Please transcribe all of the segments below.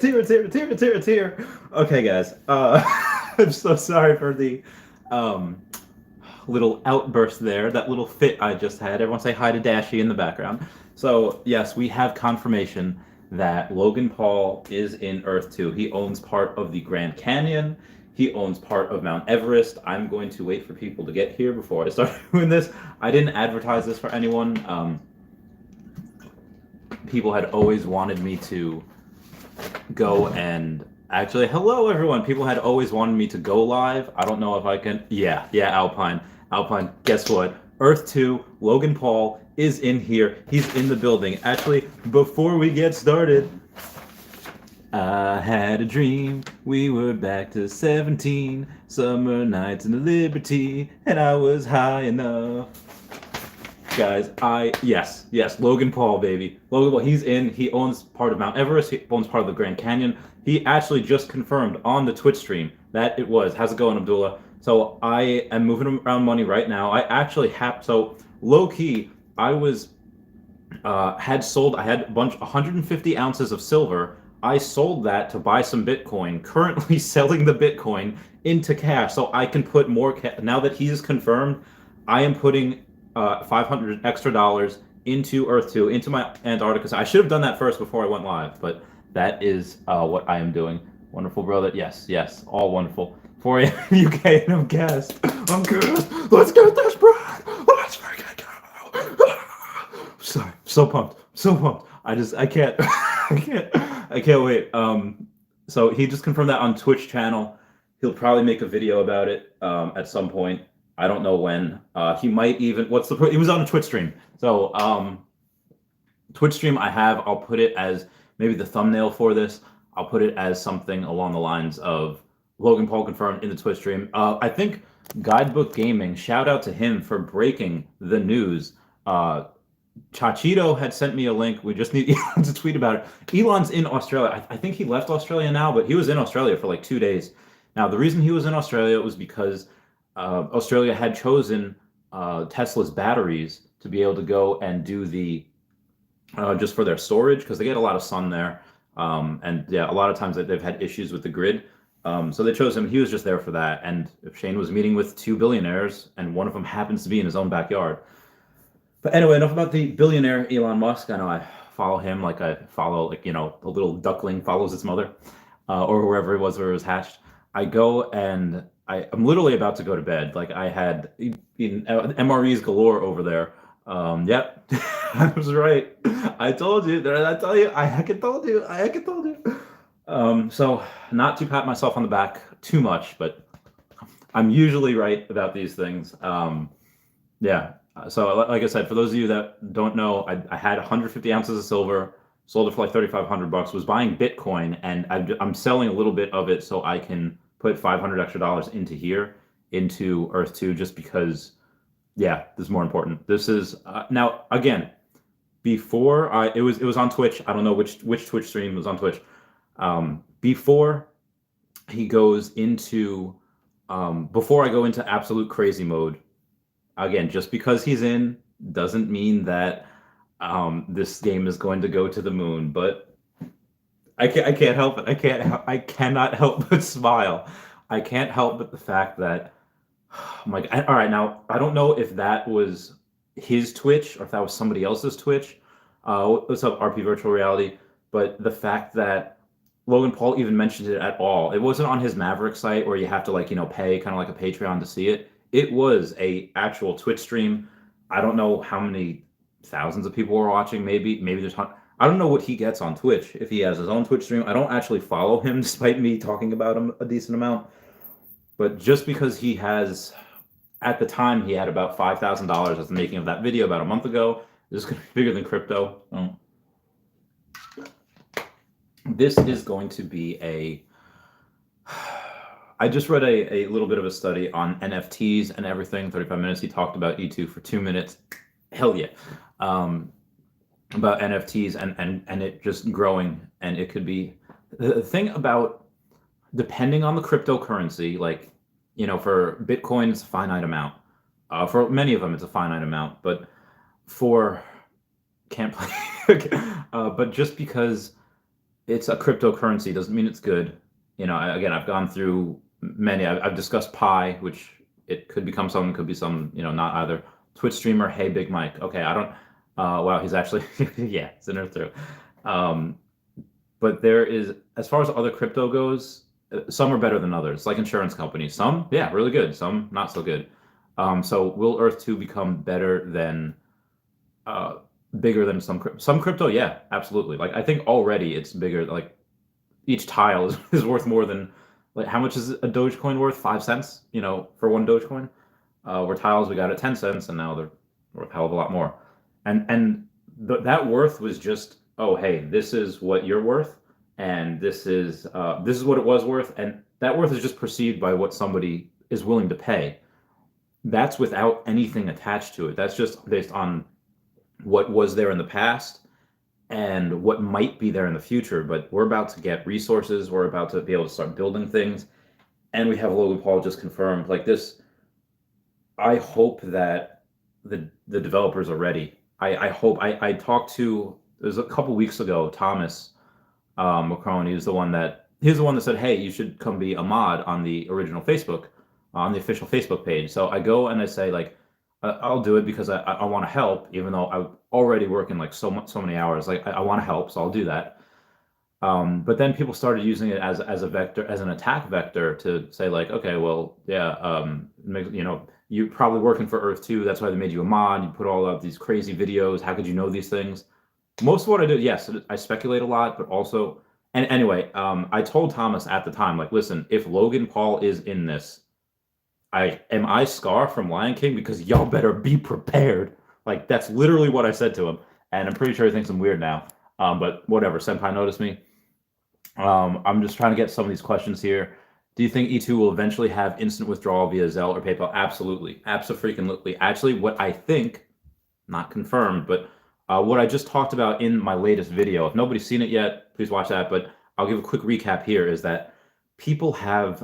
Tear. Okay, guys. I'm so sorry for the um, little outburst there. That little fit I just had. Everyone say hi to Dashy in the background. So yes, we have confirmation that Logan Paul is in Earth 2. He owns part of the Grand Canyon. He owns part of Mount Everest. I'm going to wait for people to get here before I start doing this. I didn't advertise this for anyone. People had always wanted me to go and actually, hello everyone. People had always wanted me to go live. I don't know if I can. Yeah, Alpine. Alpine, guess what? Earth 2, Logan Paul is in here. He's in the building. Actually, before we get started, I had a dream. We were back to 17 summer nights in the Liberty, and I was high enough. Guys, yes, Logan Paul, baby. Logan Paul, he's in. He owns part of Mount Everest. He owns part of the Grand Canyon. He actually just confirmed on the Twitch stream that it was. How's it going, Abdullah? So I am moving around money right now. I actually have, so low key, I was had sold. I had a bunch, 150 ounces of silver. I sold that to buy some Bitcoin. Currently selling the Bitcoin into cash, so I can put more. Now that he's confirmed, I am putting 500 extra dollars into Earth 2, into my Antarctica. I should have done that first before I went live, but that is what I am doing. Wonderful, brother. Yes, all wonderful. 4 a.m. UK, and I'm gassed. I'm good. Let's get this bread. Let's freaking go. Sorry, so pumped. I can't, I can't wait. So he just confirmed that on Twitch channel. He'll probably make a video about it at some point. I don't know when. He might even. He was on a Twitch stream. So Twitch stream I'll put it as maybe the thumbnail for this. I'll put it as something along the lines of Logan Paul confirmed in the Twitch stream. I think Guidebook Gaming, shout out to him for breaking the news. Chachito had sent me a link. We just need Elon to tweet about it. Elon's in Australia. I think he left Australia now, but he was in Australia for like 2 days. Now, the reason he was in Australia was because Australia had chosen Tesla's batteries to be able to go and do the just for their storage, because they get a lot of sun there, and yeah, a lot of times they've had issues with the grid. So they chose him. He was just there for that. And Shane was meeting with 2 billionaires, and one of them happens to be in his own backyard. But anyway, enough about the billionaire Elon Musk. I know I follow him like I follow, like, you know, the little duckling follows its mother, or wherever it was where it was hatched. I go and I'm literally about to go to bed. Like, I had MREs galore over there. Yep, I was right. I told you. Did I tell you? I heckin' told you. So not to pat myself on the back too much, but I'm usually right about these things. Yeah. So like I said, for those of you that don't know, I had 150 ounces of silver, sold it for like $3,500, was buying Bitcoin, and I'm selling a little bit of it so I can put 500 extra dollars into here, into Earth 2, just because, yeah, this is more important. This is, now, again, before it was on Twitch. I don't know which Twitch stream was on Twitch. Before he goes into, before I go into absolute crazy mode, again, just because he's in doesn't mean that this game is going to go to the moon. But I can't help it. I cannot help but smile. I can't help but the fact that I'm like, all right, now I don't know if that was his Twitch or if that was somebody else's Twitch. What's up, RP Virtual Reality? But the fact that Logan Paul even mentioned it at all, it wasn't on his Maverick site where you have to, like, you know, pay kind of like a Patreon to see it. It was a actual Twitch stream. I don't know how many thousands of people were watching. Maybe there's, I don't know what he gets on Twitch, if he has his own Twitch stream. I don't actually follow him, despite me talking about him a decent amount. But just because he has, at the time, he had about $5,000 as the making of that video about a month ago. This is going to be bigger than crypto. This is going to be a... I just read a little bit of a study on NFTs and everything. 35 minutes. He talked about E2 for 2 minutes. Hell yeah. About NFTs and it just growing. And it could be... The thing about, depending on the cryptocurrency, like, you know, for Bitcoin, it's a finite amount. For many of them, it's a finite amount. But for... Can't play... But just because it's a cryptocurrency. Doesn't mean it's good. Again, I've gone through many. I've discussed Pi, which it could become something, could be some, not either. Twitch streamer, Hey Big Mike. Okay, I don't. Wow, he's actually yeah, it's an earth through. Um, but there is, as far as other crypto goes, some are better than others, like insurance companies. Some, yeah, really good. Some not so good. So will Earth 2 become better than uh, bigger than some crypto? Yeah, absolutely. Like I think already it's bigger. Like each tile is worth more than, like, how much is a Dogecoin worth? 5 cents, for one Dogecoin. Where tiles we got at 10 cents, and now they're worth a hell of a lot more. And that worth was just, oh hey, this is what you're worth, and this is what it was worth, and that worth is just perceived by what somebody is willing to pay. That's without anything attached to it. That's just based on what was there in the past and what might be there in the future. But we're about to get resources. We're about to be able to start building things. And we have Logan Paul just confirmed. Like this, I hope that the developers are ready. I hope. I talked to, it was a couple weeks ago, Thomas Macron. He's the one that said, hey, you should come be a mod on the original Facebook, on the official Facebook page. So I go and I say, like, I'll do it because I want to help, even though I'm already working like so many hours. Like I want to help, so I'll do that. But then people started using it as a vector, as an attack vector, to say like, okay, well, yeah, you're probably working for Earth 2. That's why they made you a mod. You put all of these crazy videos. How could you know these things? Most of what I do, yes, I speculate a lot, but also, and anyway, I told Thomas at the time, like, listen, if Logan Paul is in this, I Scar from Lion King, because y'all better be prepared. Like that's literally what I said to him, and I'm pretty sure he thinks I'm weird now. But whatever, Senpai noticed me. I'm just trying to get some of these questions here. Do you think E2 will eventually have instant withdrawal via Zelle or PayPal? Absolutely, absolutely. Actually, what I think, not confirmed, but what I just talked about in my latest video. If nobody's seen it yet, please watch that. But I'll give a quick recap here. Is that people have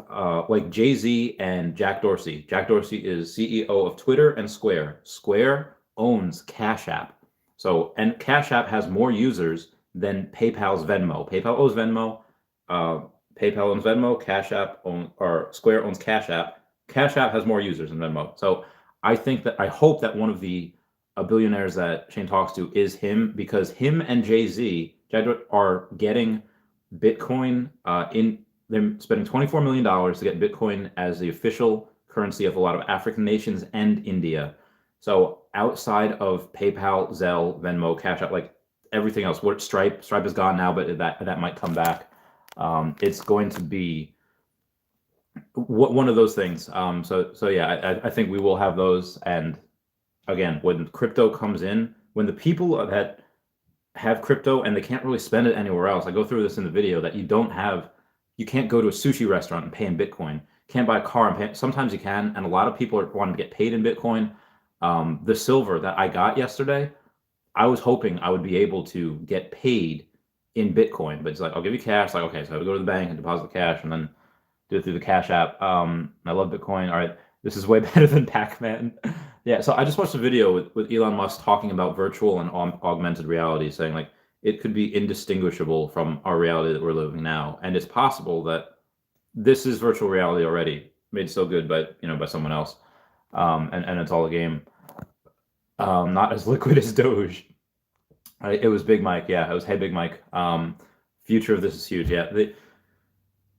like Jay-Z and Jack Dorsey. Jack Dorsey is CEO of Twitter and Square. Square owns Cash App. So, and Cash App has more users than PayPal's Venmo. PayPal owns Venmo. PayPal owns Venmo. Square owns Cash App. Cash App has more users than Venmo. So I hope that one of the billionaires that Shane talks to is him, because him and Jay-Z are getting Bitcoin they're spending $24 million to get Bitcoin as the official currency of a lot of African nations and India. So outside of PayPal, Zelle, Venmo, Cash App, like everything else, what Stripe is gone now, but that might come back. It's going to be one of those things. So yeah, I think we will have those. And again, when crypto comes in, when the people that have crypto and they can't really spend it anywhere else, I go through this in the video, that you can't go to a sushi restaurant and pay in Bitcoin. Can't buy a car and pay. Sometimes you can, and a lot of people are wanting to get paid in Bitcoin. The silver that I got yesterday, I was hoping I would be able to get paid in Bitcoin, but it's like, I'll give you cash. Like, okay, so I have to go to the bank and deposit the cash and then do it through the Cash App. I love Bitcoin. All right, this is way better than Pac-Man. Yeah, so I just watched a video with Elon Musk talking about virtual and augmented reality, saying like, it could be indistinguishable from our reality that we're living now. And it's possible that this is virtual reality already, made so good by someone else. And it's all a game. Not as liquid as Doge. It was Big Mike. Yeah, it was Hey Big Mike. Future of this is huge. Yeah,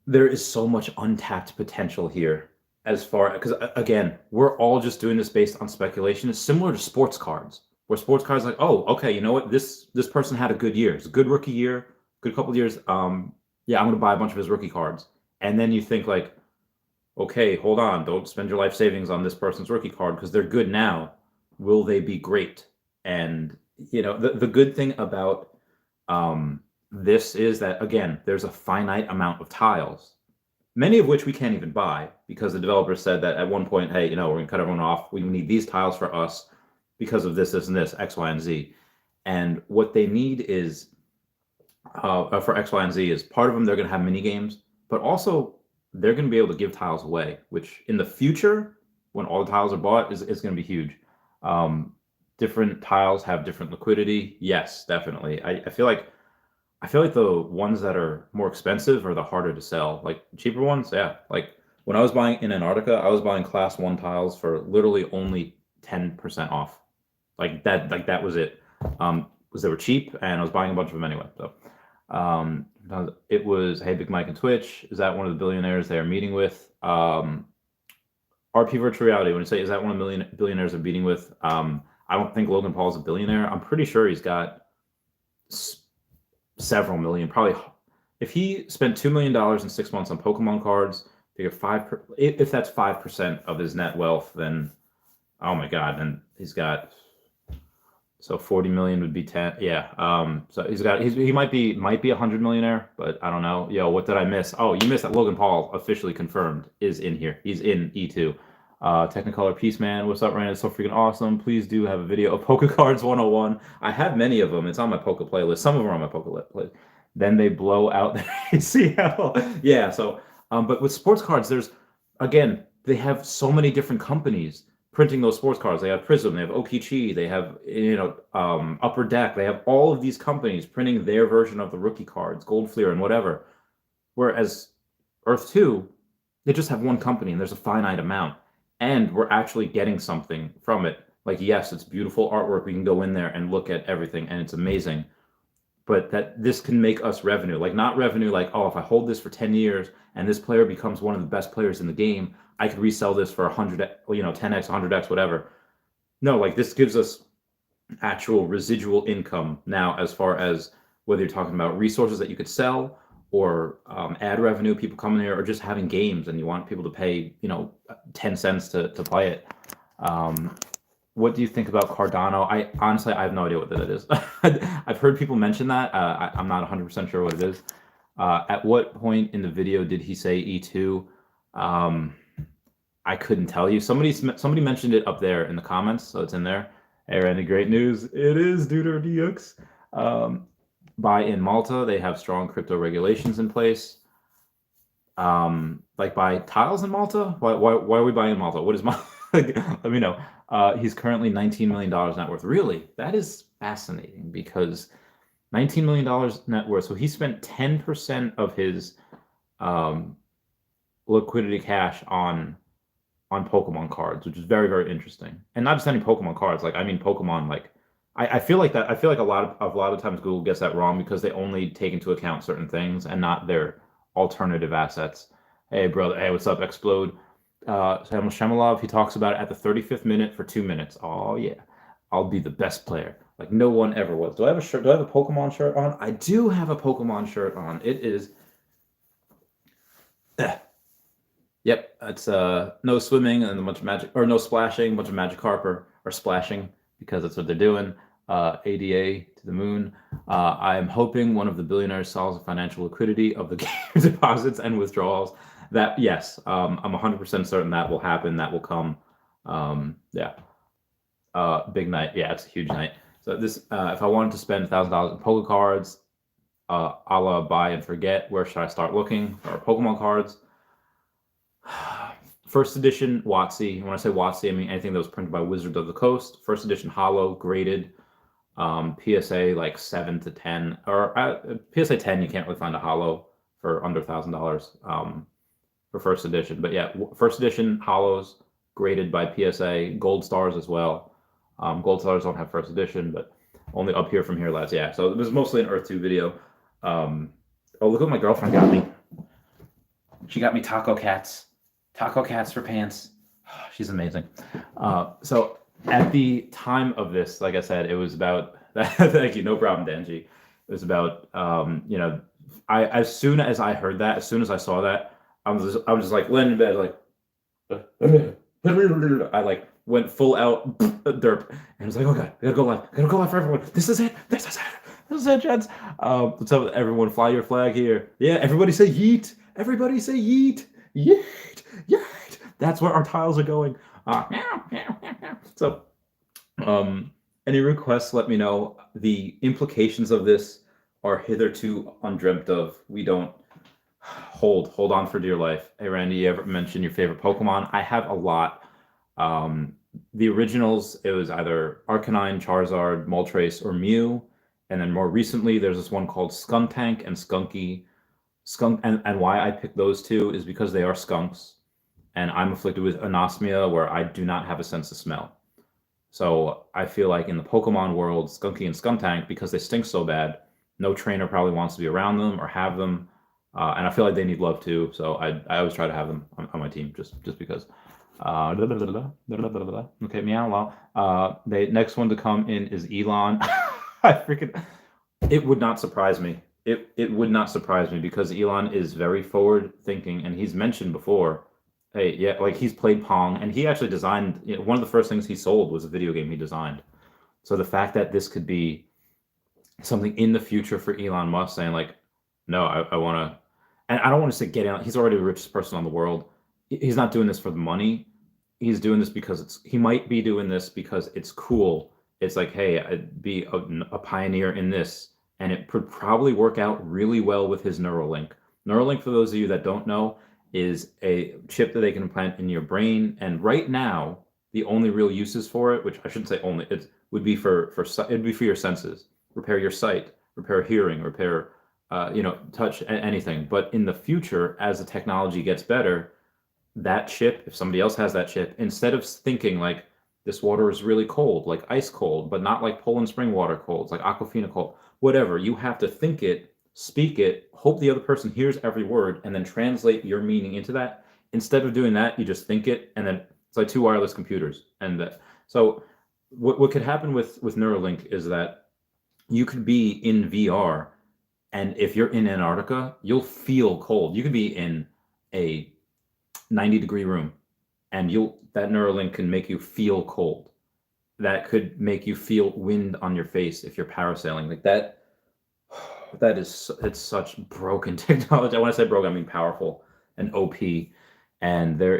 there is so much untapped potential here, because again, we're all just doing this based on speculation. It's similar to sports cards, where sports cards like, oh, okay, you know what? This person had a good year. It's a good rookie year, good couple of years. Yeah, I'm gonna buy a bunch of his rookie cards. And then you think like, okay, hold on, don't spend your life savings on this person's rookie card because they're good now. Will they be great? And the good thing about this is that, again, there's a finite amount of tiles, many of which we can't even buy, because the developers said that at one point, hey, we're gonna cut everyone off. We need these tiles for us because of this, and this, X, Y, and Z. And what they need is, for X, Y, and Z, is part of them, they're going to have mini games, but also they're going to be able to give tiles away, which in the future, when all the tiles are bought, is going to be huge. Different tiles have different liquidity. Yes, definitely. I feel like I feel like the ones that are more expensive are the harder to sell. Like cheaper ones, yeah. Like when I was buying in Antarctica, I was buying class one tiles for literally only 10% off. Like that was it. Was they were cheap and I was buying a bunch of them anyway. So it was, hey, Big Mike and Twitch, is that one of the billionaires they are meeting with? RP Virtual Reality, when you say, is that one of the billionaires they're meeting with? I don't think Logan Paul is a billionaire. I'm pretty sure he's got several million. Probably, if he spent $2 million in 6 months on Pokemon cards, figure if that's 5% of his net wealth, then oh my God, then he's got, so 40 million would be 10. Yeah. So he might be a 100 millionaire, but I don't know. Yo, what did I miss? Oh, you missed that Logan Paul officially confirmed is in here. He's in E2. Technicolor Peace Man, what's up, Ryan? It's so freaking awesome. Please do have a video of Poke Cards 101. I have many of them. It's on my Poke playlist. Some of them are on my Poke playlist. Then they blow out the ACL. Yeah, so but with sports cards, again, they have so many different companies printing those sports cards. They have Prism, they have Okichi, they have Upper Deck. They have all of these companies printing their version of the rookie cards, Gold Fleer and whatever. Whereas Earth 2, they just have one company and there's a finite amount. And we're actually getting something from it. Like, yes, it's beautiful artwork. We can go in there and look at everything and it's amazing. But that this can make us revenue. Like, not revenue like, oh, if I hold this for 10 years and this player becomes one of the best players in the game, I could resell this for 100, 10x, 100x, whatever. No, like this gives us actual residual income now, as far as whether you're talking about resources that you could sell or ad revenue, people coming here, or just having games and you want people to pay, 10 cents to play it. What do you think about Cardano? I honestly have no idea what that is. I've heard people mention that. I'm not 100% sure what it is. At what point in the video did he say E2? I couldn't tell you. Somebody mentioned it up there in the comments, so it's in there. Hey, Randy, great news. It is Deuter DX. Buy in Malta. They have strong crypto regulations in place. Like buy tiles in Malta? Why are we buying in Malta? What is Malta? Let me know. He's currently $19 million net worth. Really? That is fascinating because $19 million net worth. So he spent 10% of his liquidity cash on Pokemon cards, which is very, very interesting. And not just any Pokemon cards, like I mean Pokemon, like I feel like a lot of times Google gets that wrong because they only take into account certain things and not their alternative assets. Hey brother, hey, what's up, Explode? Samuel Shemalov, he talks about it at the 35th minute for 2 minutes. Oh yeah, I'll be the best player. Like no one ever was. Do I have a shirt? Do I have a Pokemon shirt on? I do have a Pokemon shirt on. It is Yep, it's no swimming and a bunch of magic, or no splashing, a bunch of Magikarp or splashing because that's what they're doing. ADA to the moon. I'm hoping one of the billionaires solves the financial liquidity of the game deposits and withdrawals. That yes, I'm 100% certain that will happen. That will come. Yeah. Big night. Yeah, it's a huge night. So this, if I wanted to spend $1,000 in Poke cards, a la buy and forget, where should I start looking for Pokemon cards? First edition WotC. When I say WotC, I mean anything that was printed by Wizards of the Coast. First edition Holo, graded. PSA like 7 to 10, or PSA 10. You can't really find a Holo for under $1,000 for first edition. But yeah, first edition Holos graded by PSA. Gold stars as well. Gold stars don't have first edition, but only up here from here, lads. Yeah. So it was mostly an Earth 2 video. Oh, look what my girlfriend got me. She got me taco cats. Taco cats for pants. She's amazing. So at the time of this, like I said, it was about, thank you, no problem, Danji. It was about, as soon as I heard that, as soon as I saw that, I was just like laying in bed, like, I like went full out derp, and I was like, oh God, I gotta go live for everyone. This is it, gents. So everyone, fly your flag here. Yeah, everybody say yeet. Everybody say yeet. Yeet. Yeet. That's where our tiles are going. So, any requests, let me know. The implications of this are hitherto undreamt of. We don't hold on for dear life. Hey, Randy, you ever mention your favorite Pokemon? I have a lot. The originals, it was either Arcanine, Charizard, Moltres, or Mew. And then more recently, there's this one called Skuntank and Skunky. Skunk, and why I picked those two is because they are skunks, and I'm afflicted with anosmia where I do not have a sense of smell. So I feel like in the Pokemon world, Skunky and Skuntank, because they stink so bad, no trainer probably wants to be around them or have them. And I feel like they need love too. So I always try to have them on my team just because. Okay, meow. The next one to come in is Elon. I freaking. It would not surprise me. It would not surprise me because Elon is very forward thinking, and he's mentioned before. Hey, yeah, like he's played Pong, and he actually designed. One of the first things he sold was a video game he designed. So the fact that this could be something in the future for Elon Musk saying like, no, I want to, and I don't want to say get out. He's already the richest person in the world. He's not doing this for the money. He's doing this because he might be doing this because it's cool. It's like, hey, I'd be a pioneer in this, and it would probably work out really well with his Neuralink. Neuralink, for those of you that don't know, is a chip that they can implant in your brain. And right now, the only real uses for it, which I shouldn't say only, it would be for it'd be for your senses, repair your sight, repair hearing, repair, touch, anything. But in the future, as the technology gets better, that chip, if somebody else has that chip, instead of thinking like this water is really cold, like ice cold, but not like Poland Spring water cold, it's like Aquafina cold, whatever, you have to think it, speak it, hope the other person hears every word, and then translate your meaning into that. Instead of doing that, you just think it, and then it's like two wireless computers. And so what could happen with Neuralink is that you could be in VR, and if you're in Antarctica, you'll feel cold. You could be in a 90-degree room, and that Neuralink can make you feel cold. That could make you feel wind on your face if you're parasailing. Like that it's such broken technology. I want to say broken, I mean powerful and OP. And there are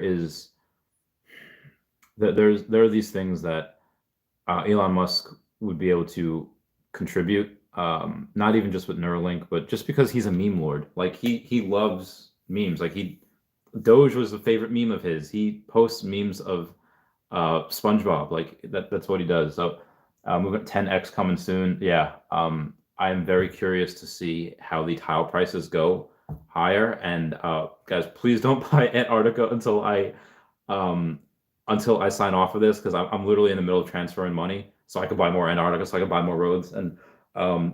these things that Elon Musk would be able to contribute. Not even just with Neuralink, but just because he's a meme lord. Like he loves memes. Like Doge was a favorite meme of his. He posts memes of SpongeBob. Like that's what he does. So moving 10x coming soon. Yeah. I am very curious to see how the tile prices go higher. And guys, please don't buy Antarctica until I sign off of this, because I'm literally in the middle of transferring money, so I could buy more Antarctica, so I could buy more roads. And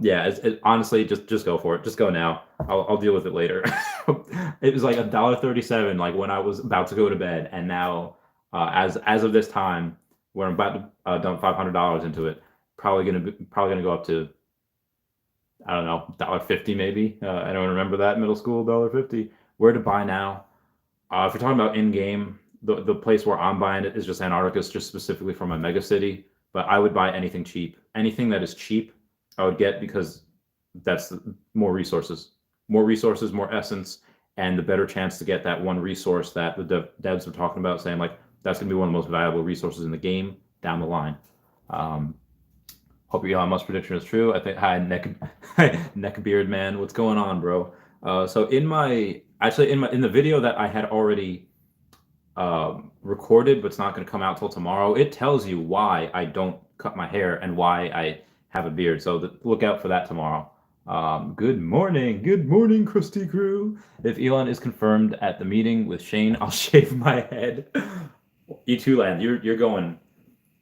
yeah, honestly, just go for it. Just go now. I'll deal with it later. It was like $1.37, like when I was about to go to bed, and now as of this time, where I'm about to dump $500 into it, probably gonna go up to, I don't know, $1.50 maybe. I don't remember that middle school $1.50. Where to buy now? If you're talking about in game, the place where I'm buying it is just Antarctica, just specifically for my mega city. But I would buy anything cheap. Anything that is cheap, I would get, because that's more resources, more essence, and the better chance to get that one resource that the devs were talking about, saying like that's going to be one of the most valuable resources in the game down the line. Hope your Elon Musk prediction is true. I think hi neck beard man, what's going on, bro? So in the video that I had already recorded, but it's not going to come out till tomorrow, it tells you why I don't cut my hair and why I have a beard. So look out for that tomorrow. Good morning, Krusty Crew. If Elon is confirmed at the meeting with Shane, I'll shave my head. E2 Land, you're going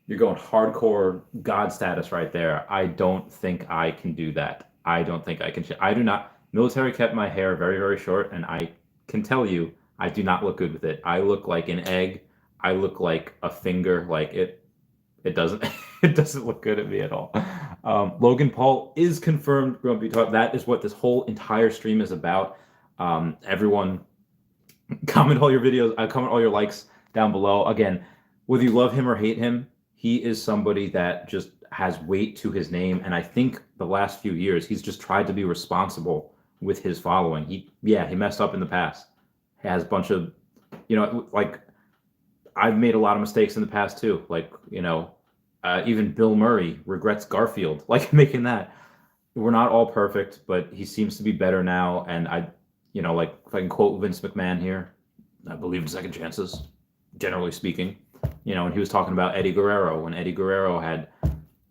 hardcore god status right there. I don't think I can do that. I don't think I can. I do not. Military kept my hair very, very short, and I can tell you, I do not look good with it. I look like an egg. I look like a finger. Like it doesn't it doesn't look good at me at all. Logan Paul is confirmed. We're going to be talking. That is what this whole entire stream is about. Everyone, comment all your videos. Comment all your likes down below. Again, whether you love him or hate him, he is somebody that just has weight to his name. And I think the last few years, he's just tried to be responsible with his following. He messed up in the past. He has a bunch of, like, I've made a lot of mistakes in the past too. Like, even Bill Murray regrets Garfield, like making that. We're not all perfect, but he seems to be better now. And like if I can quote Vince McMahon here, I believe in second chances, generally speaking. And he was talking about Eddie Guerrero, when Eddie Guerrero had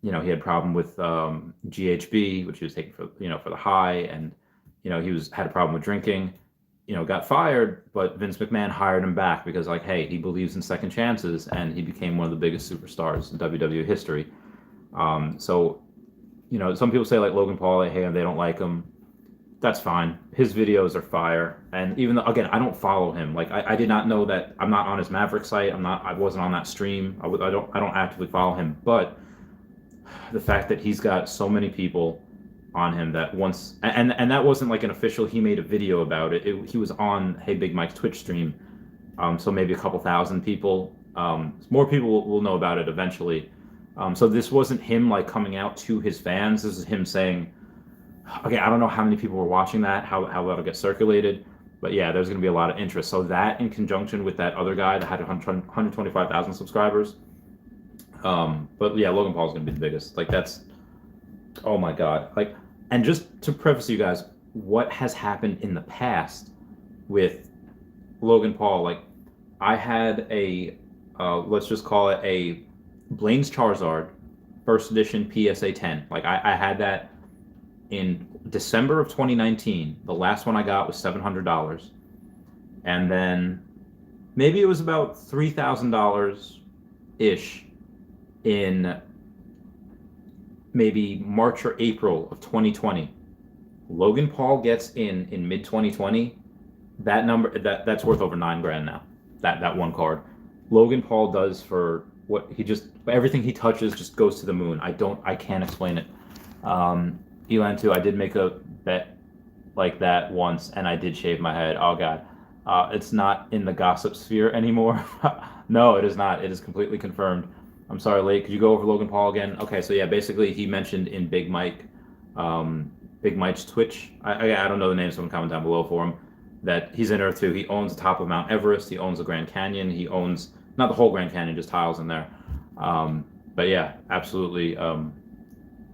he had a problem with GHB, which he was taking for the high, and he had a problem with drinking. Got fired, but Vince McMahon hired him back because, like, hey, he believes in second chances, and he became one of the biggest superstars in WWE history. So, some people say, like, Logan Paul, like, hey, they don't like him. That's fine. His videos are fire, and even though, again, I don't follow him. Like, I did not know that. I'm not on his Maverick site. I wasn't on that stream. I don't actively follow him, but the fact that he's got so many people on him that once and that wasn't like an official, he made a video about it. He was on Hey Big Mike's Twitch stream, so maybe a couple thousand people, more people will know about it eventually. So this wasn't him like coming out to his fans. This is him saying, okay, I don't know how many people were watching that, how that'll get circulated, but yeah, there's going to be a lot of interest. So that, in conjunction with that other guy that had 125,000 subscribers, but yeah, Logan Paul's going to be the biggest. Like, that's, oh my God. Like, and just to preface you guys, what has happened in the past with Logan Paul, like, I had let's just call it a Blaine's Charizard first edition PSA 10. Like, I had that in December of 2019. The last one I got was $700. And then maybe it was about $3,000-ish in maybe March or April of 2020. Logan Paul gets in mid 2020. That number that's worth over $9,000 now. That one card. Logan Paul does for what everything he touches just goes to the moon. I can't explain it. Elan too, I did make a bet like that once, and I did shave my head. Oh God. It's not in the gossip sphere anymore. No, it is not. It is completely confirmed. I'm sorry, Late. Could you go over Logan Paul again? Okay, so yeah, basically he mentioned in Big Mike's Twitch. I don't know the name, someone comment down below for him. That he's in Earth 2. He owns the top of Mount Everest. He owns the Grand Canyon. He owns, not the whole Grand Canyon, just tiles in there. But yeah, absolutely.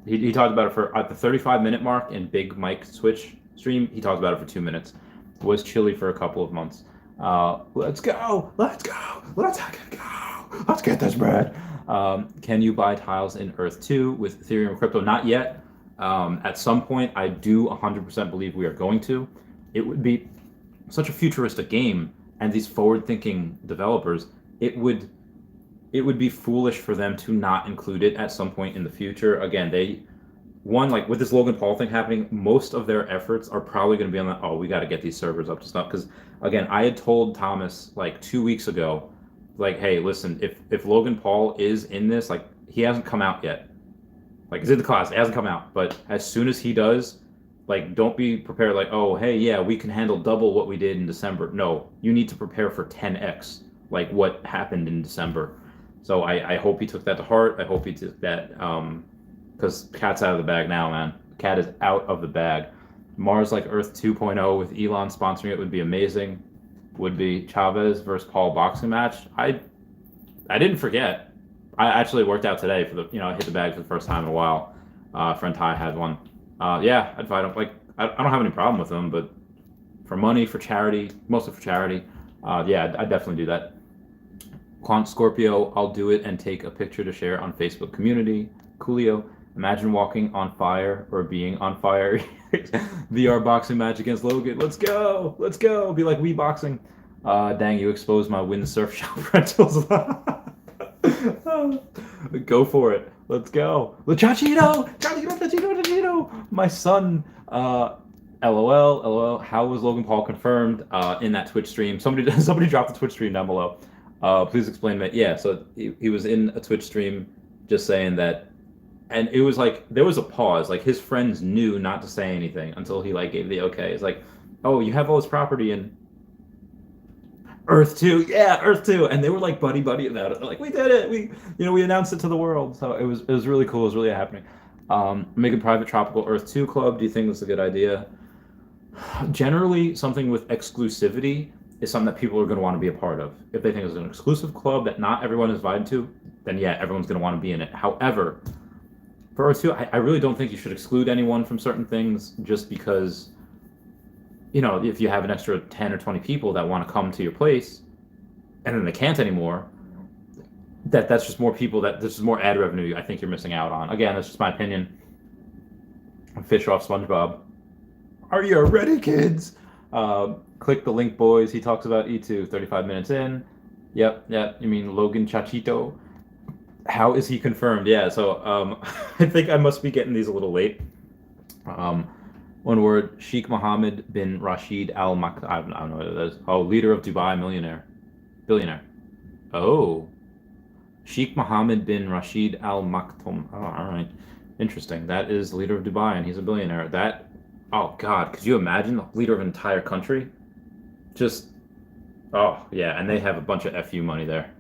He talked about it at the 35-minute mark in Big Mike's Twitch stream. He talked about it for 2 minutes. It was chilly for a couple of months. Let's go. Let's go. Let's go. Let's get this bread. Can you buy tiles in Earth 2 with Ethereum or crypto? Not yet. At some point, I do 100% believe we are going to. It would be such a futuristic game, and these forward-thinking developers, it would be foolish for them to not include it at some point in the future. Again, like with this Logan Paul thing happening, most of their efforts are probably going to be on that, we got to get these servers up to stuff. Because again, I had told Thomas like 2 weeks ago, like, hey, listen, if Logan Paul is in this, like, he hasn't come out yet. Like, he's in the class, it hasn't come out. But as soon as he does, like, don't be prepared like, oh, hey, yeah, we can handle double what we did in December. No, you need to prepare for 10x, like what happened in December. So I hope he took that to heart. I hope he took that, because Cat's out of the bag now, man. Cat is out of the bag. Mars like Earth 2.0 with Elon sponsoring it would be amazing. Would be Chavez versus Paul boxing match. I didn't forget. I actually worked out today for I hit the bag for the first time in a while. Friend Ty had one. Yeah, I'd fight him. Like, I don't have any problem with him, but for money, for charity, mostly for charity, yeah, I'd definitely do that. Quant Scorpio, I'll do it and take a picture to share on Facebook community. Coolio, imagine walking on fire or being on fire. VR boxing match against Logan. Let's go. Let's go. Be like Wii boxing. Dang, you exposed my windsurf shop rentals. Go for it. Let's go. Chachito. My son. LOL. How was Logan Paul confirmed in that Twitch stream? Somebody dropped the Twitch stream down below. Please explain that. Yeah, so he was in a Twitch stream just saying that, and it was like there was a pause. Like, his friends knew not to say anything until he like gave the okay. It's like, oh, you have all this property in Earth 2. Yeah, Earth 2. And they were like buddy about it. They're like, we did it. We announced it to the world. So it was really cool. It was really happening. Making private tropical Earth 2 club. Do you think that's a good idea? Generally, something with exclusivity is something that people are going to want to be a part of. If they think it's an exclusive club that not everyone is invited to, then yeah, everyone's going to want to be in it. However, for Earth 2, I really don't think you should exclude anyone from certain things just because, if you have an extra 10 or 20 people that want to come to your place and then they can't anymore, that's just more people, that this is more ad revenue I think you're missing out on. Again, that's just my opinion. Fish off SpongeBob. Are you ready, kids? Click the link, boys. He talks about E2 35 minutes in. Yep. You mean Logan Chachito? How is he confirmed? Yeah, so I think I must be getting these a little late. One word, Sheikh Mohammed bin Rashid Al Maktoum. I don't know what it is. Oh, leader of Dubai, billionaire. Oh, Sheikh Mohammed bin Rashid Al Maktoum. Oh, all right. Interesting. That is the leader of Dubai, and he's a billionaire. Oh God, could you imagine the leader of an entire country? Just, oh yeah, and they have a bunch of FU money there.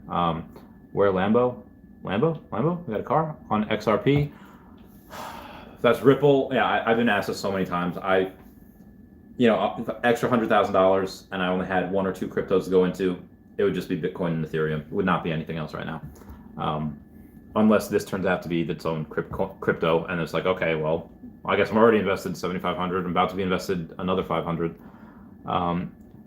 Where Lambo? We got a car on XRP. That's Ripple. Yeah, I've been asked this so many times. Extra $100,000, and I only had one or two cryptos to go into. It would just be Bitcoin and Ethereum. It would not be anything else right now. Unless this turns out to be its own crypto, and it's like, okay, well, I guess I'm already invested $7,500. I'm about to be invested another $500.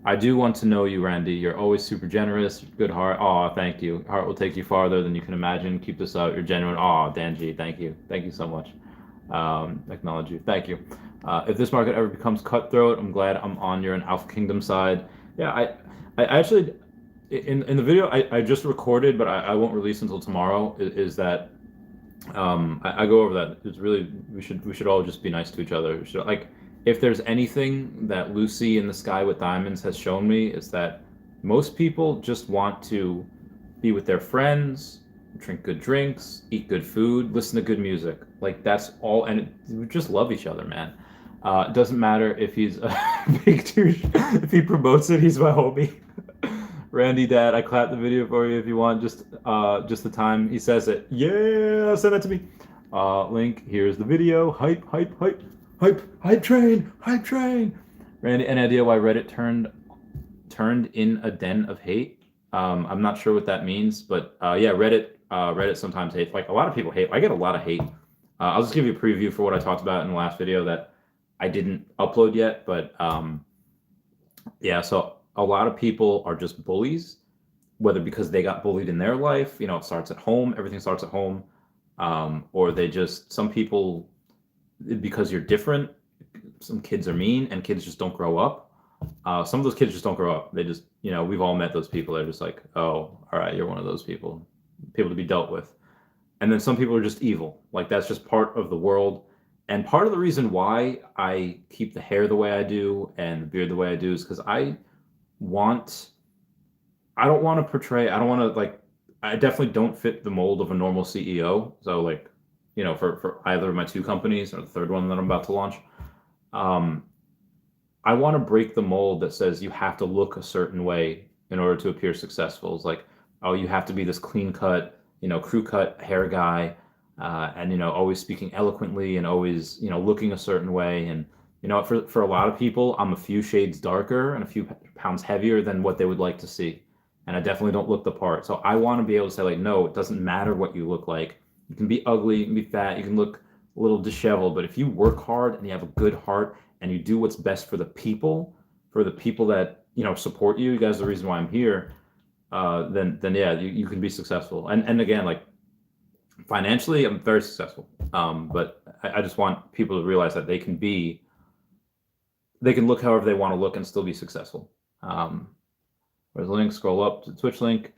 I do want to know you, Randy. You're always super generous, good heart. Aw, thank you. Heart will take you farther than you can imagine. Keep this up. You're genuine. Aw, Danji, thank you. Thank you so much. Acknowledge you. Thank you. If this market ever becomes cutthroat, I'm glad I'm on your Alpha Kingdom side. Yeah, I actually, in the video I just recorded, but I won't release until tomorrow, is that I go over that. It's really, we should all just be nice to each other. We should, like, if there's anything that Lucy in the Sky with Diamonds has shown me, is that most people just want to be with their friends, drink good drinks, eat good food, listen to good music. Like, that's all, and we just love each other, man. It doesn't matter if he's a big douche. If he promotes it, he's my homie. Randy, Dad, I clapped the video for you if you want. Just the time he says it. Yeah, send that to me. Link. Here's the video. Hype train. Randy, any idea why Reddit turned in a den of hate? I'm not sure what that means, but yeah, Reddit sometimes hates. Like, a lot of people hate. I get a lot of hate. I'll just give you a preview for what I talked about in the last video that I didn't upload yet, but yeah, so a lot of people are just bullies, whether because they got bullied in their life, it starts at home, everything starts at home, or some people, because you're different, some kids are mean, and kids just don't grow up. Some of those kids just don't grow up. They just, we've all met those people. They're just like, oh, all right, you're one of those people to be dealt with. And then some people are just evil. Like, that's just part of the world. And part of the reason why I keep the hair the way I do and the beard the way I do is because I don't want to portray, I don't want to, like, I definitely don't fit the mold of a normal CEO. So, like, for either of my two companies or the third one that I'm about to launch, I want to break the mold that says you have to look a certain way in order to appear successful. It's like, oh, you have to be this clean cut, crew cut hair guy, and always speaking eloquently and always looking a certain way. And for a lot of people, I'm a few shades darker and a few pounds heavier than what they would like to see, and I definitely don't look the part. So I want to be able to say, like, no, it doesn't matter what you look like. You can be ugly, you can be fat, you can look a little disheveled, but if you work hard and you have a good heart and you do what's best for the people that support you guys are the reason why I'm here, then yeah, you can be successful. And again, like, financially, I'm very successful, but I just want people to realize that they can look however they want to look and still be successful. Where's the link? Scroll up to the Twitch link.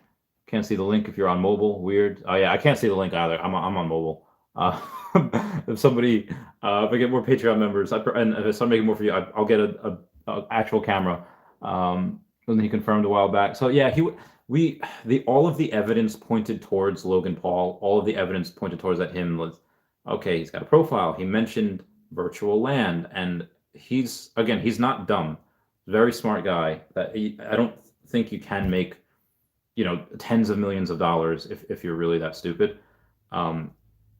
Can't see the link if you're on mobile. Weird. Oh yeah, I can't see the link either. I'm on mobile. If somebody, if I get more Patreon members, and if I start making more for you, I'll get a actual camera. And he confirmed a while back. So yeah, all of the evidence pointed towards Logan Paul. All of the evidence pointed towards that him was, okay, he's got a profile. He mentioned virtual land, and he's not dumb. Very smart guy. I don't think you can make, tens of millions of dollars if you're really that stupid.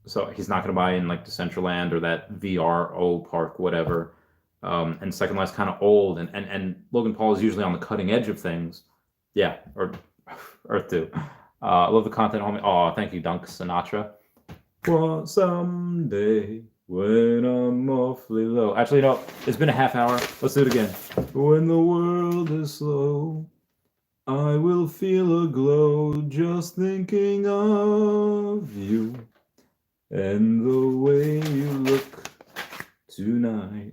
So he's not going to buy in, like, Decentraland or that VRO park, whatever. And Second Life's kind of old, and Logan Paul is usually on the cutting edge of things. Yeah, or Earth 2. I love the content, homie. Oh, thank you, Dunk Sinatra. Well, someday when I'm awfully low. Actually, no, it's been a half hour. Let's do it again. When the world is slow. I will feel a glow just thinking of you and the way you look tonight.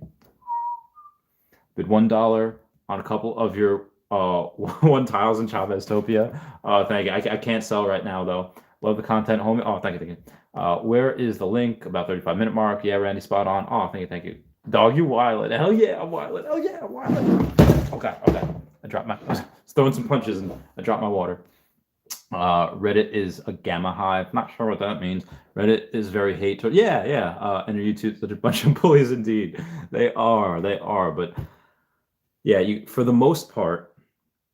Bid $1 on a couple of your one tiles in Chavez-topia. Thank you. I can't sell right now though. Love the content, homie. Oh, thank you. Where is the link? About 35-minute mark. Yeah, Randy, spot on. Oh, thank you. Dog, you wildin'. Hell yeah, I'm wildin'. Hell yeah, I'm wildin'. Okay. I dropped my. I was throwing some punches and I dropped my water. Reddit is a gamma hive. Not sure what that means. Reddit is very hate toward. Yeah. And your YouTube's such a bunch of bullies indeed. They are. But yeah, you for the most part,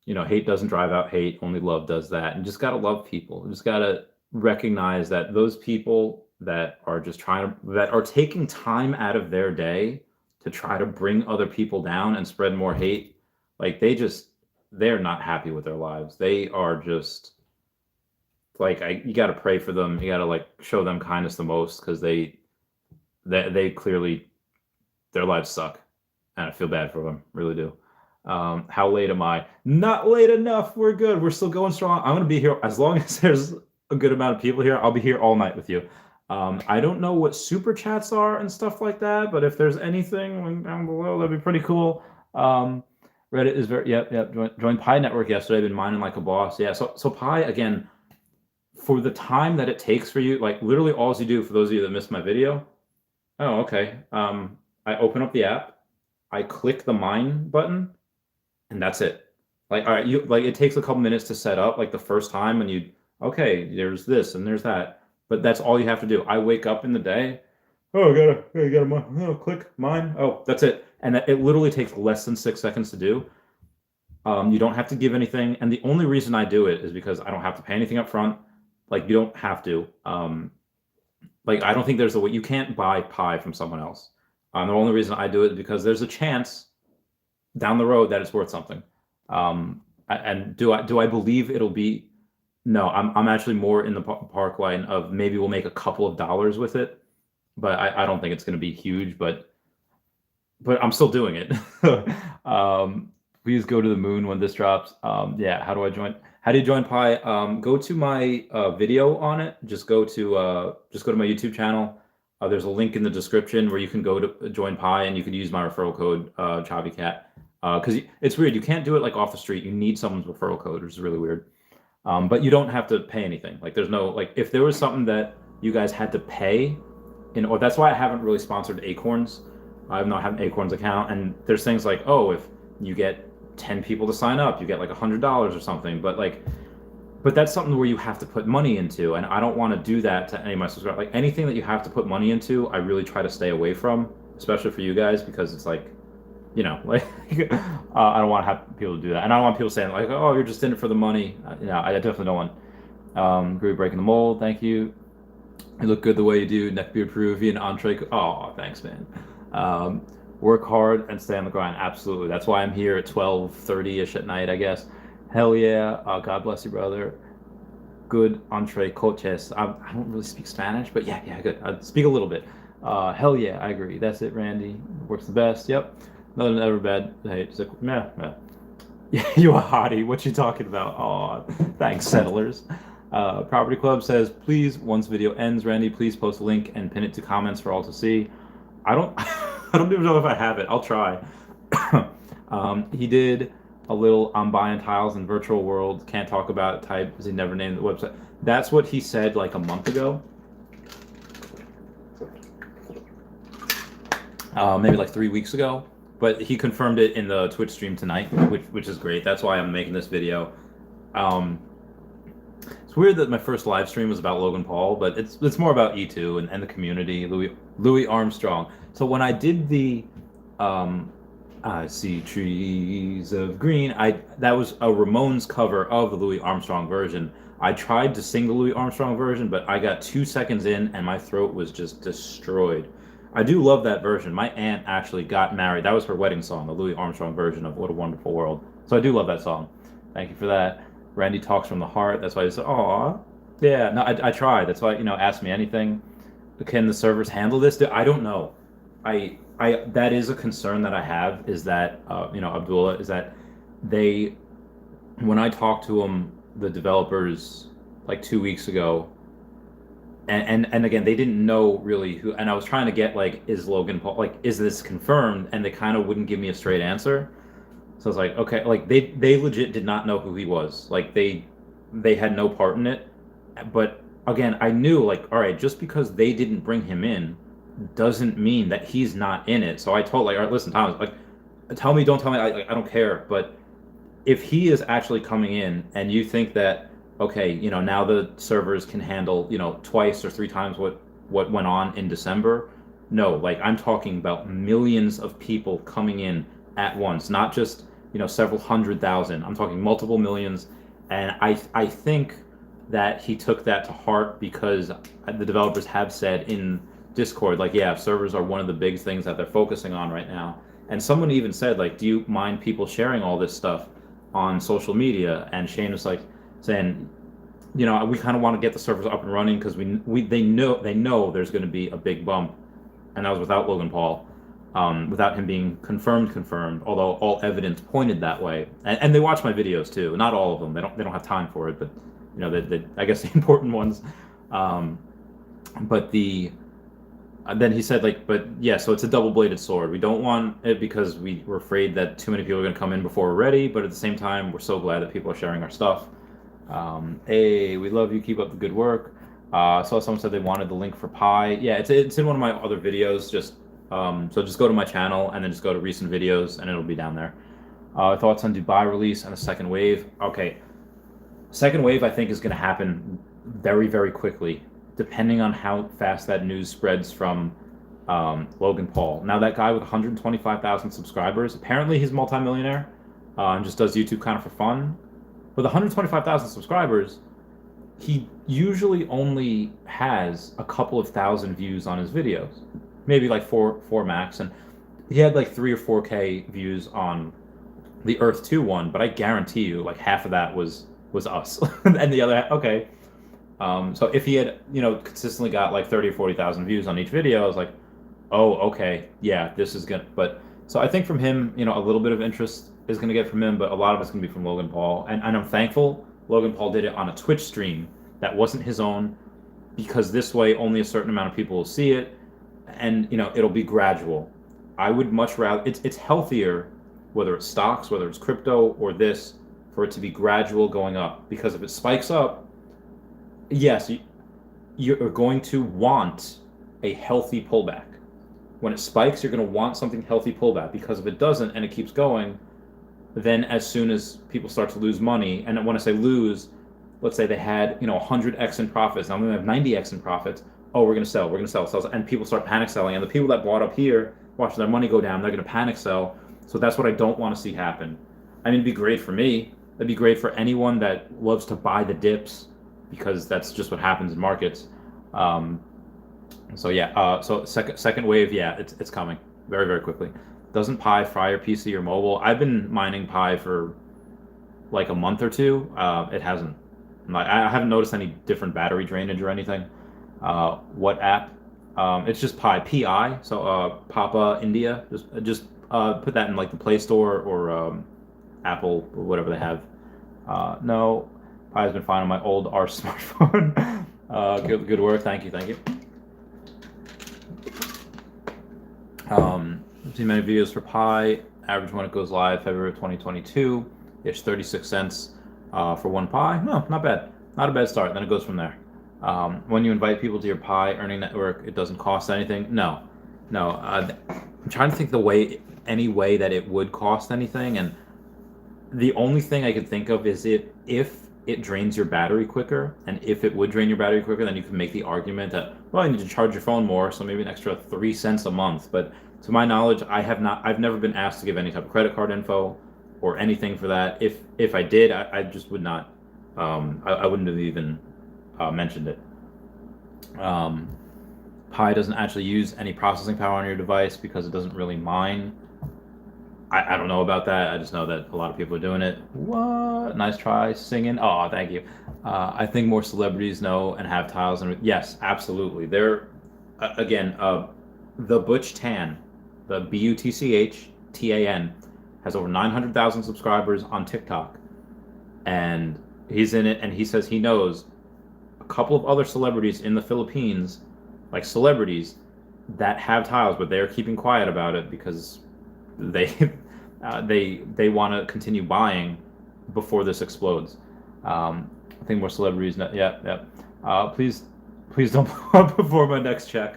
hate doesn't drive out hate. Only love does that. And just gotta love people. You just gotta recognize that those people that are just that are taking time out of their day to try to bring other people down and spread more hate, like they're not happy with their lives. They are just like you got to pray for them. You got to like show them kindness the most because they clearly their lives suck, and I feel bad for them. Really do. How late am I? Not late enough. We're good. We're still going strong. I'm gonna be here as long as there's a good amount of people here. I'll be here all night with you. I don't know what super chats are and stuff like that, but if there's anything down below, that'd be pretty cool. Reddit is very yep. Joined Pi Network yesterday. I've been mining like a boss. Yeah. So Pi again. For the time that it takes for you, like literally all you do, for those of you that missed my video. Oh, okay. I open up the app, I click the mine button, and that's it. Like, all right, it takes a couple minutes to set up, like the first time, and okay, there's this and there's that, but that's all you have to do. I wake up in the day, oh, I gotta mine, oh, click mine, oh, that's it, and it literally takes less than 6 seconds to do. You don't have to give anything, and the only reason I do it is because I don't have to pay anything up front. Like you don't have to. Like I don't think there's a way you can't buy Pi from someone else. The only reason I do it is because there's a chance down the road that it's worth something. And do I believe it'll be? No, I'm actually more in the park line of maybe we'll make a couple of dollars with it, but I don't think it's going to be huge. But I'm still doing it. Please go to the moon when this drops. Yeah, how do I join? How do you join Pi? Go to my video on it. Just go to my YouTube channel. There's a link in the description where you can go to join Pi, and you can use my referral code ChavyCat. Because it's weird, you can't do it like off the street. You need someone's referral code, which is really weird. But you don't have to pay anything. Like there's no like if there was something that you guys had to pay, or that's why I haven't really sponsored Acorns. I've not had an Acorns account, and there's things like, oh, if you get 10 people to sign up, you get like $100 or something. But that's something where you have to put money into, and I don't want to do that to any of my subscribers. Like anything that you have to put money into, I really try to stay away from, especially for you guys, because it's like, like I don't want to have people to do that, and I don't want people saying like, oh, you're just in it for the money. I definitely don't want. Great breaking the mold. Thank you. You look good the way you do. Neckbeard Peruvian entree. Oh, thanks, man. Work hard and stay on the grind. Absolutely. That's why I'm here at 12:30ish at night, I guess. Hell yeah. God bless you, brother. Good entree coches. I don't really speak Spanish, but yeah, good. I speak a little bit. Hell yeah, I agree. That's it, Randy. Works the best. Yep. Nothing ever bad. Hey, yeah. Yeah, you a hottie. What you talking about? Oh, thanks, settlers. Property Club says, please, once video ends, Randy, please post a link and pin it to comments for all to see. I don't even know if I have it. I'll try. He did a little I'm buying tiles in virtual world, can't talk about it type because he never named the website. That's what he said like a month ago. Maybe like 3 weeks ago. But he confirmed it in the Twitch stream tonight, which is great. That's why I'm making this video. It's weird that my first live stream was about Logan Paul, but it's more about E2 and the community, Louis Armstrong. So when I did the I see trees of green, that was a Ramones cover of the Louis Armstrong version. I tried to sing the Louis Armstrong version, but I got 2 seconds in and my throat was just destroyed. I do love that version. My aunt actually got married. That was her wedding song, the Louis Armstrong version of What a Wonderful World. So I do love that song. Thank you for that. Randy talks from the heart. That's why he said, "Aw, yeah." No, I tried. That's why ask me anything. Can the servers handle this? I don't know. That is a concern that I have. Is that Abdullah is that they when I talked to them, the developers, like 2 weeks ago, and again, they didn't know really who, and I was trying to get like, is Logan Paul, like, is this confirmed? And they kind of wouldn't give me a straight answer. So I was like, okay, like they legit did not know who he was. Like they had no part in it. But again, I knew like, all right, just because they didn't bring him in doesn't mean that he's not in it. So I told like, all right, listen, Thomas, like, tell me, don't tell me, I don't care. But if he is actually coming in and you think that, okay, now the servers can handle, twice or three times what went on in December. No, like I'm talking about millions of people coming in at once, not just, several 100,000. I'm talking multiple millions. And I think that he took that to heart because the developers have said in Discord, like, yeah, servers are one of the big things that they're focusing on right now. And someone even said, like, do you mind people sharing all this stuff on social media? And Shane was like saying, we kind of want to get the servers up and running because they know there's going to be a big bump, and that was without Logan Paul, without him being confirmed. Although all evidence pointed that way, and they watch my videos too. Not all of them. They don't have time for it, but I guess the important ones. But then he said, like, but yeah, so it's a double-bladed sword. We don't want it because we're afraid that too many people are going to come in before we're ready, but at the same time, we're so glad that people are sharing our stuff. Hey, we love you. Keep up the good work. So someone said they wanted the link for Pi. Yeah, it's in one of my other videos. So just go to my channel and then just go to recent videos and it'll be down there. Thoughts on Dubai release and the second wave? Okay, second wave I think is going to happen very, very quickly, depending on how fast that news spreads from Logan Paul. Now that guy with 125,000 subscribers, apparently he's multimillionaire and just does YouTube kind of for fun. With 125,000 subscribers, he usually only has a couple of thousand views on his videos, maybe like four max. And he had like 3 or 4K views on the Earth 2 one, but I guarantee you, like half of that was us, and the other, okay. So if he had, consistently got like 30 or 40,000 views on each video, I was like, oh, okay, yeah, this is good. But so I think from him, a little bit of interest is going to get from him, but a lot of it's going to be from Logan Paul. And I'm thankful Logan Paul did it on a Twitch stream that wasn't his own, because this way only a certain amount of people will see it, and it'll be gradual. I would much rather, it's healthier, whether it's stocks, whether it's crypto or this, for it to be gradual going up, because if it spikes up, yes, you're going to want a healthy pullback. When it spikes, you're going to want something healthy pullback, because if it doesn't and it keeps going, then as soon as people start to lose money, and when I say lose, let's say they had 100x in profits, now we have 90x in profits. Oh, we're going to sell, and people start panic selling, and the people that bought up here, watch their money go down, they're going to panic sell. So that's what I don't want to see happen. I mean, it'd be great for me. It'd be great for anyone that loves to buy the dips, because that's just what happens in markets. So yeah, so second wave, yeah, it's coming very, very quickly. Doesn't Pi fry your PC or mobile? I've been mining Pi for like a month or two. It hasn't. I haven't noticed any different battery drainage or anything. What app? It's just Pi, Pi. So Papa India. Just put that in like the Play Store or Apple or whatever they have. No, Pi has been fine on my old Arch smartphone. Good work. Thank you. I've seen many videos for Pi. Average when it goes live, February 2022. It's 36 cents for one Pi. No, not bad. Not a bad start. Then it goes from there. When you invite people to your Pi earning network, it doesn't cost anything. No. I'm trying to think any way that it would cost anything, and the only thing I could think of is if it drains your battery quicker, and if it would drain your battery quicker, then you can make the argument that, well, you need to charge your phone more, so maybe an extra 3 cents a month. But to my knowledge, I've never been asked to give any type of credit card info or anything for that. If I did, I just would not. I wouldn't have even mentioned it. Pi doesn't actually use any processing power on your device because it doesn't really mine. I don't know about that. I just know that a lot of people are doing it. What? Nice try singing. Oh, thank you. I think more celebrities know and have tiles. And yes, absolutely. They're, again, the Butch Tan, the BUTCHTAN, has over 900,000 subscribers on TikTok. and he's in it, and he says he knows a couple of other celebrities in the Philippines, like celebrities that have tiles, but they're keeping quiet about it because they they want to continue buying before this explodes. I think more celebrities. Yeah, yeah. Please don't blow up before my next check.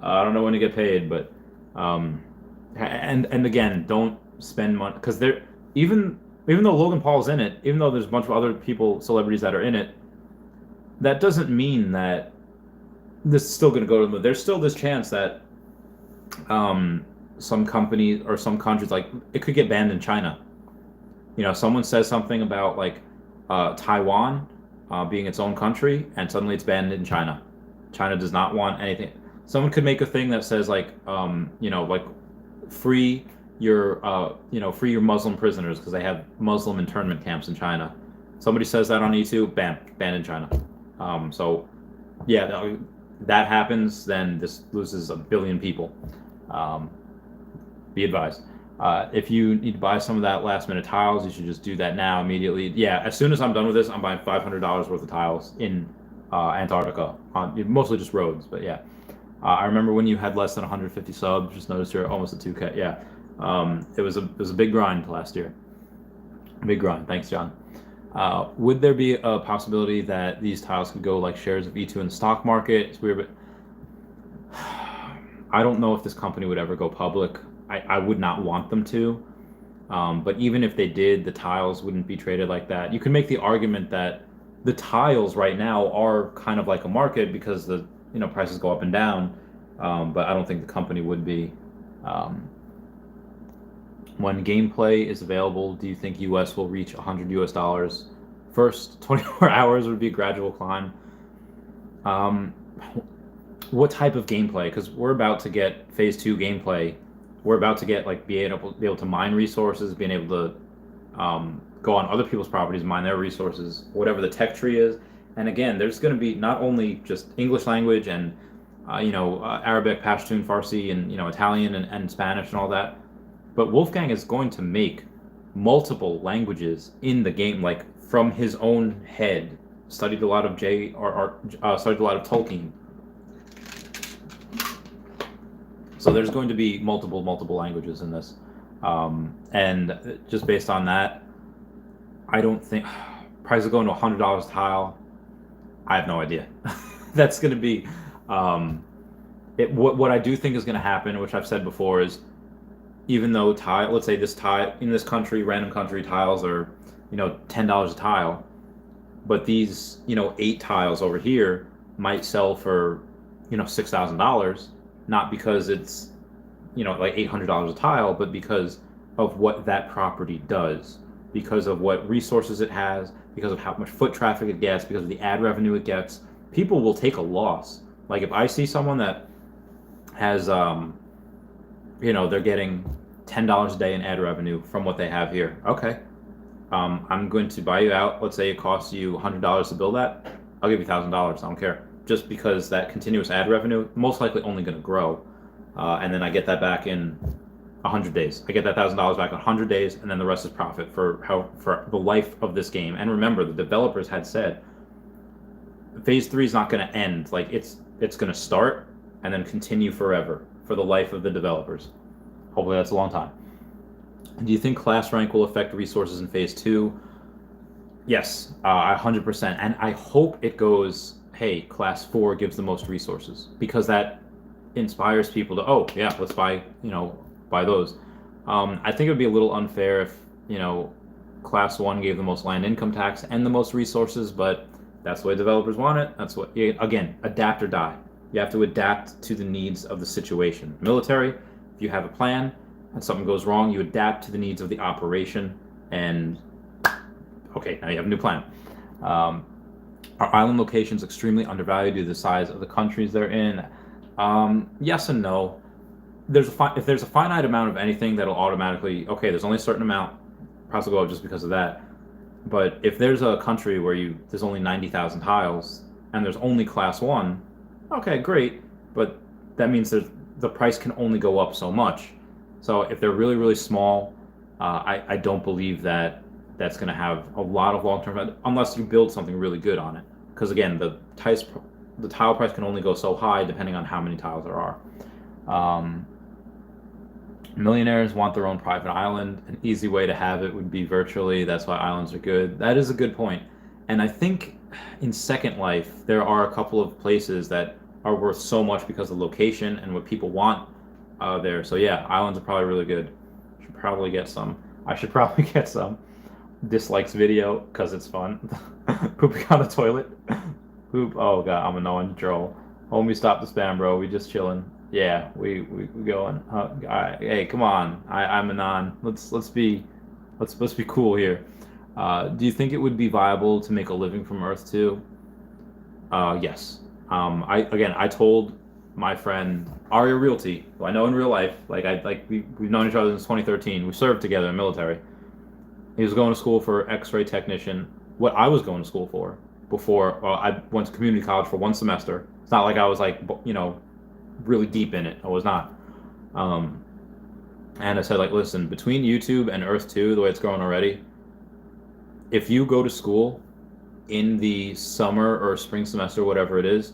I don't know when to get paid, but and again, don't spend money because they're even though Logan Paul's in it, even though there's a bunch of other people, celebrities that are in it, that doesn't mean that this is still going to go to them. There's still this chance that some companies or some countries, like it could get banned in China. You know, someone says something about like Taiwan being its own country, and suddenly it's banned in China. China does not want anything. Someone could make a thing that says like, like free free your Muslim prisoners because they have Muslim internment camps in China. Somebody says that on YouTube, bam, banned in China. So, yeah, that happens, then this loses 1 billion people. Be advised. If you need to buy some of that last minute tiles, you should just do that now immediately. Yeah, as soon as I'm done with this, I'm buying $500 worth of tiles in Antarctica, mostly just roads. But yeah, I remember when you had less than 150 subs. Just noticed you're almost at 2K. Yeah, it was a big grind last year. Big grind. Thanks, John. Would there be a possibility that these tiles could go like shares of E2 in the stock market? It's weird, but I don't know if this company would ever go public. I would not want them to. But even if they did, the tiles wouldn't be traded like that. You can make the argument that the tiles right now are kind of like a market because the prices go up and down. But I don't think the company would be. When gameplay is available, do you think US will reach $100 first 24 hours would be a gradual climb? What type of gameplay? Because we're about to get phase 2 gameplay. We're about to get like be able to mine resources, being able to go on other people's properties, mine their resources, whatever the tech tree is. And again, there's going to be not only just English language and Arabic, Pashtun, Farsi, and Italian and Spanish and all that, but Wolfgang is going to make multiple languages in the game, like from his own head. Studied a lot of studied a lot of Tolkien. So there's going to be multiple languages in this, and just based on that, I don't think price is going to $100 a tile. I have no idea. That's going to be what I do think is going to happen, which I've said before, is even though let's say this tile in this country, random country, tiles are $10 a tile, but these 8 tiles over here might sell for $6,000. Not because it's, like $800 a tile, but because of what that property does, because of what resources it has, because of how much foot traffic it gets, because of the ad revenue it gets. People will take a loss. Like if I see someone that has, they're getting $10 a day in ad revenue from what they have here. Okay, I'm going to buy you out. Let's say it costs you $100 to build that. I'll give you $1,000. I don't care. Just because that continuous ad revenue most likely only going to grow, and then I get that back in 100 days. I get that $1,000 back in 100 days, and then the rest is profit for the life of this game. And remember, the developers had said phase 3 is not going to end. Like it's going to start and then continue forever for the life of the developers. Hopefully that's a long time. Do you think class rank will affect resources in phase 2? Yes, 100%. And I hope it goes, hey, class 4 gives the most resources, because that inspires people to, oh yeah, let's buy those. I think it would be a little unfair if class 1 gave the most land income tax and the most resources, but that's the way developers want it. That's what, again, adapt or die. You have to adapt to the needs of the situation. Military, if you have a plan and something goes wrong, you adapt to the needs of the operation, and okay, now you have a new plan. Are island locations extremely undervalued due to the size of the countries they're in? Yes and no. If there's a finite amount of anything, that'll automatically, okay, there's only a certain amount, price will go up just because of that. But if there's a country where there's only 90,000 tiles and there's only class 1, okay, great, but that means the price can only go up so much. So if they're really, really small, I don't believe that that's going to have a lot of long-term, unless you build something really good on it. Because again, the tile price can only go so high depending on how many tiles there are. Millionaires want their own private island. An easy way to have it would be virtually. That's why islands are good. That is a good point. And I think in Second Life, there are a couple of places that are worth so much because of location and what people want there. So yeah, islands are probably really good. Should probably get some. I should probably get some. Dislikes video because it's fun. Pooping on the toilet. Poop. Oh god, I'm annoying. Troll. Homie, stop the spam, bro. We just chilling. Yeah, we going. Hey, come on. I'm Anon. Let's be cool here. Do you think it would be viable to make a living from Earth 2? Yes. I told my friend Aria Realty, who I know in real life, we've known each other since 2013. We served together in the military. He was going to school for X-ray technician. What I was going to school for before, I went to community college for 1 semester. It's not like I was really deep in it. I was not. And I said, listen, between YouTube and Earth 2, the way it's going already, if you go to school in the summer or spring semester, whatever it is,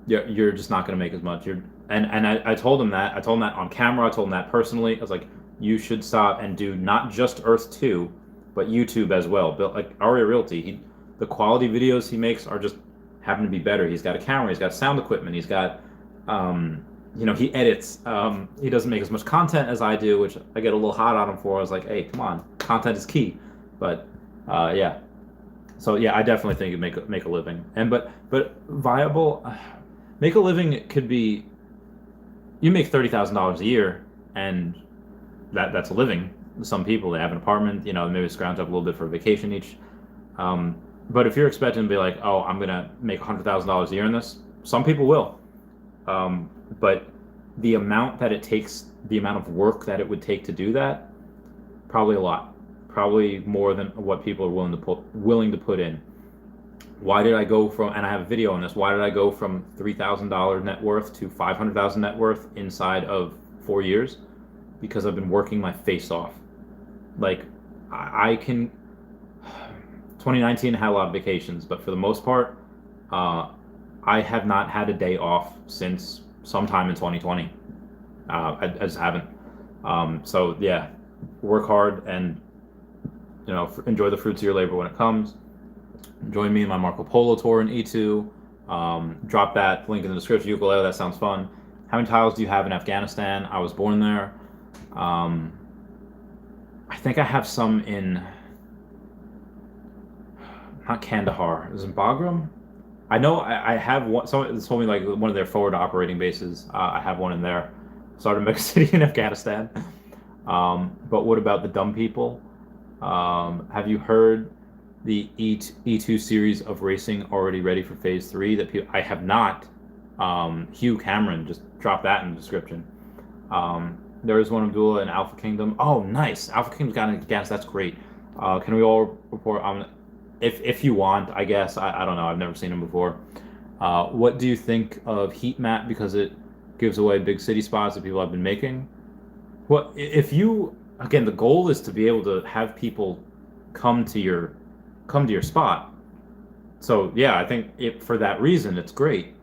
you're just not going to make as much. I told him that. I told him that on camera. I told him that personally. I was like, you should stop and do not just Earth 2, but YouTube as well. But like Aria Realty, the quality videos he makes are just happen to be better. He's got a camera. He's got sound equipment. He's got, he edits. He doesn't make as much content as I do, which I get a little hot on him for. I was like, hey, come on, content is key. But yeah. So yeah, I definitely think you make a living. But viable, make a living could be, you make $30,000 a year, and that's a living. Some people, they have an apartment, maybe scrounge up a little bit for a vacation each. But if you're expecting to be like, oh, I'm gonna make $100,000 a year in this, some people will. But the amount that it takes, the amount of work that it would take to do that, probably a lot. Probably more than what people are willing to put in. Why did I go from, and I have a video on this, why did I go from $3,000 net worth to $500,000 net worth inside of 4 years? Because I've been working my face off. I can, 2019 had a lot of vacations, but for the most part, I have not had a day off since sometime in 2020. I just haven't. So yeah, work hard and enjoy the fruits of your labor when it comes. Join me in my Marco Polo tour in E2. Drop that link in the description. Ukulele, that sounds fun. How many tiles do you have in Afghanistan? I was born there. I think I have some in, not Kandahar, is it Bagram? I know I have one. Someone told me one of their forward operating bases. I have one in there. Chavez Megacity in Afghanistan. But what about the dumb people? Have you heard the E2 series of racing already ready for phase 3? I have not. Hugh Cameron, just drop that in the description. There is one Abdullah in Alpha Kingdom. Oh, nice. Alpha Kingdom's got an gas. That's great. Can we all report? If you want, I guess. I don't know. I've never seen him before. What do you think of Heat Map, because it gives away big city spots that people have been making? Well, if you, again, the goal is to be able to have people come to your spot. So yeah, I think for that reason, it's great.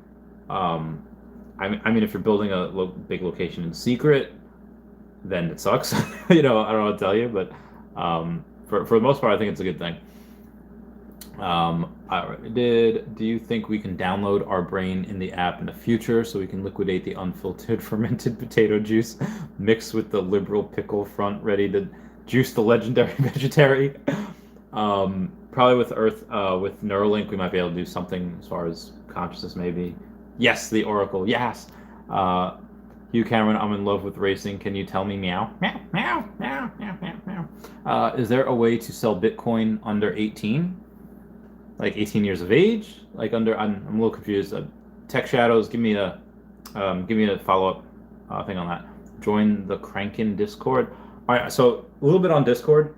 I mean, if you're building a big location in secret, then it sucks. I don't know what to tell you, but for the most part, I think it's a good thing. I already did. Do you think we can download our brain in the app in the future so we can liquidate the unfiltered fermented potato juice mixed with the liberal pickle front ready to juice the legendary vegetarian? Probably with with Neuralink, we might be able to do something as far as consciousness, maybe. Yes, the Oracle. Yes. Hugh Cameron, I'm in love with racing. Can you tell me meow? Meow, meow, meow, meow, meow, meow. Is there a way to sell Bitcoin under 18? Like 18 years of age? I'm a little confused. Tech Shadows, give me a follow-up thing on that. Join the Crankin Discord. All right, so a little bit on Discord.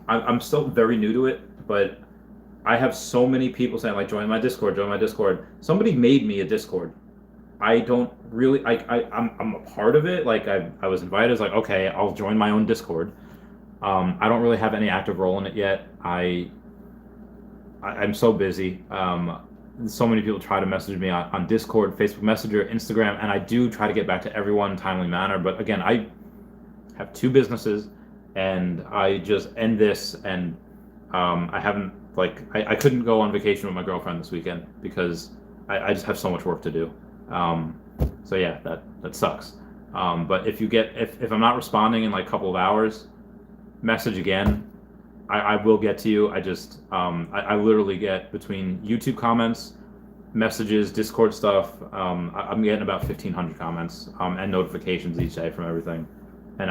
I'm still very new to it, but I have so many people saying join my Discord, join my Discord. Somebody made me a Discord. I don't really, I'm a part of it. I was invited. I was like, okay, I'll join my own Discord. I don't really have any active role in it yet. I'm so busy. So many people try to message me on Discord, Facebook Messenger, Instagram, and I do try to get back to everyone in a timely manner. But again, I have two businesses, and I just end this, and I haven't I couldn't go on vacation with my girlfriend this weekend because I just have so much work to do. So yeah, that sucks. But if I'm not responding in like a couple of hours, message again. I will get to you. I literally get between YouTube comments, messages, Discord stuff. I'm getting about 1,500 comments and notifications each day from everything, and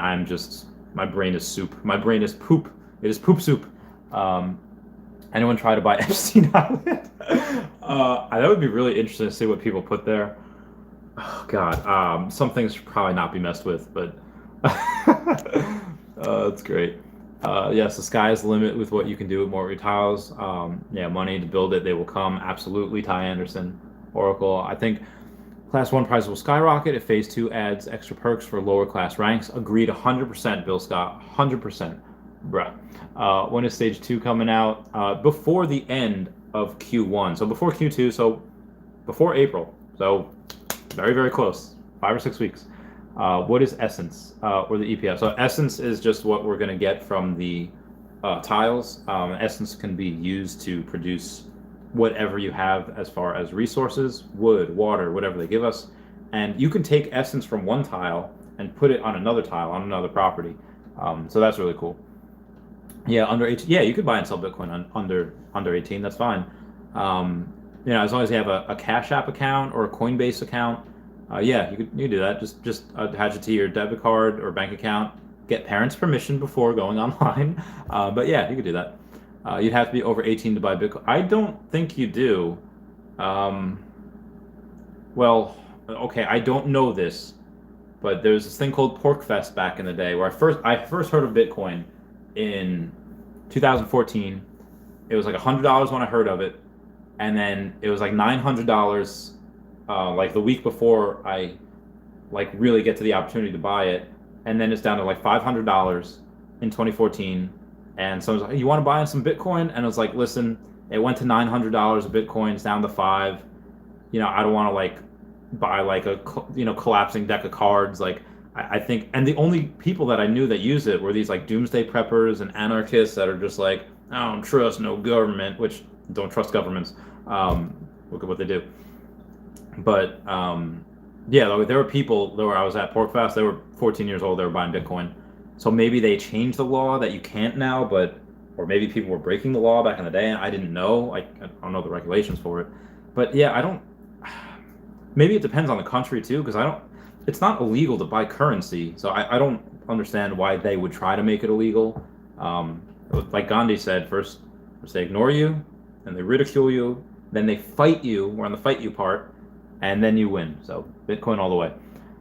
my brain is soup. My brain is poop. It is poop soup. Anyone try to buy Epstein Island? That would be really interesting to see what people put there. Oh God, some things should probably not be messed with, but that's great. Yes, the sky is the limit with what you can do with more tiles. Yeah, money to build it, they will come. Absolutely, Ty Anderson, Oracle. I think Class 1 prices will skyrocket if Phase 2 adds extra perks for lower class ranks. Agreed 100%, Bill Scott. 100%. Bruh. When is Stage 2 coming out? Before the end of Q1. So before Q2, so before April. So very, very close. 5 or 6 weeks. What is Essence or the EPF? So Essence is just what we're going to get from the tiles. Essence can be used to produce whatever you have as far as resources, wood, water, whatever they give us. And you can take Essence from one tile and put it on another tile, on another property. So that's really cool. Yeah, under 18. Yeah, you could buy and sell Bitcoin under 18. That's fine. As long as you have a Cash App account or a Coinbase account. Yeah, you could do that. Just attach it to your debit card or bank account. Get parents' permission before going online. But yeah, you could do that. You'd have to be over 18 to buy Bitcoin. I don't think you do. Well, okay, I don't know this, but there's this thing called PorkFest back in the day where I first heard of Bitcoin in 2014. It was like $100 when I heard of it, and then it was like $900 like the week before I really get to the opportunity to buy it, and then it's down to like $500 in 2014. And someone's like, hey, you want to buy in some Bitcoin? And I was like, listen, it went to $900 of Bitcoin, it's down to $5. I don't want to buy a collapsing deck of cards. I think, and the only people that I knew that use it were these doomsday preppers and anarchists that are just I don't trust no government, which don't trust governments. Look at what they do. But yeah, there were people where I was at PorkFest. They were 14 years old. They were buying Bitcoin. So maybe they changed the law that you can't now, or maybe people were breaking the law back in the day and I didn't know. I don't know the regulations for it. But yeah, I don't. Maybe it depends on the country too, because it's not illegal to buy currency. So I don't understand why they would try to make it illegal. Like Gandhi said, first they ignore you, then they ridicule you, then they fight you. We're on the fight you part. And then you win. So Bitcoin all the way.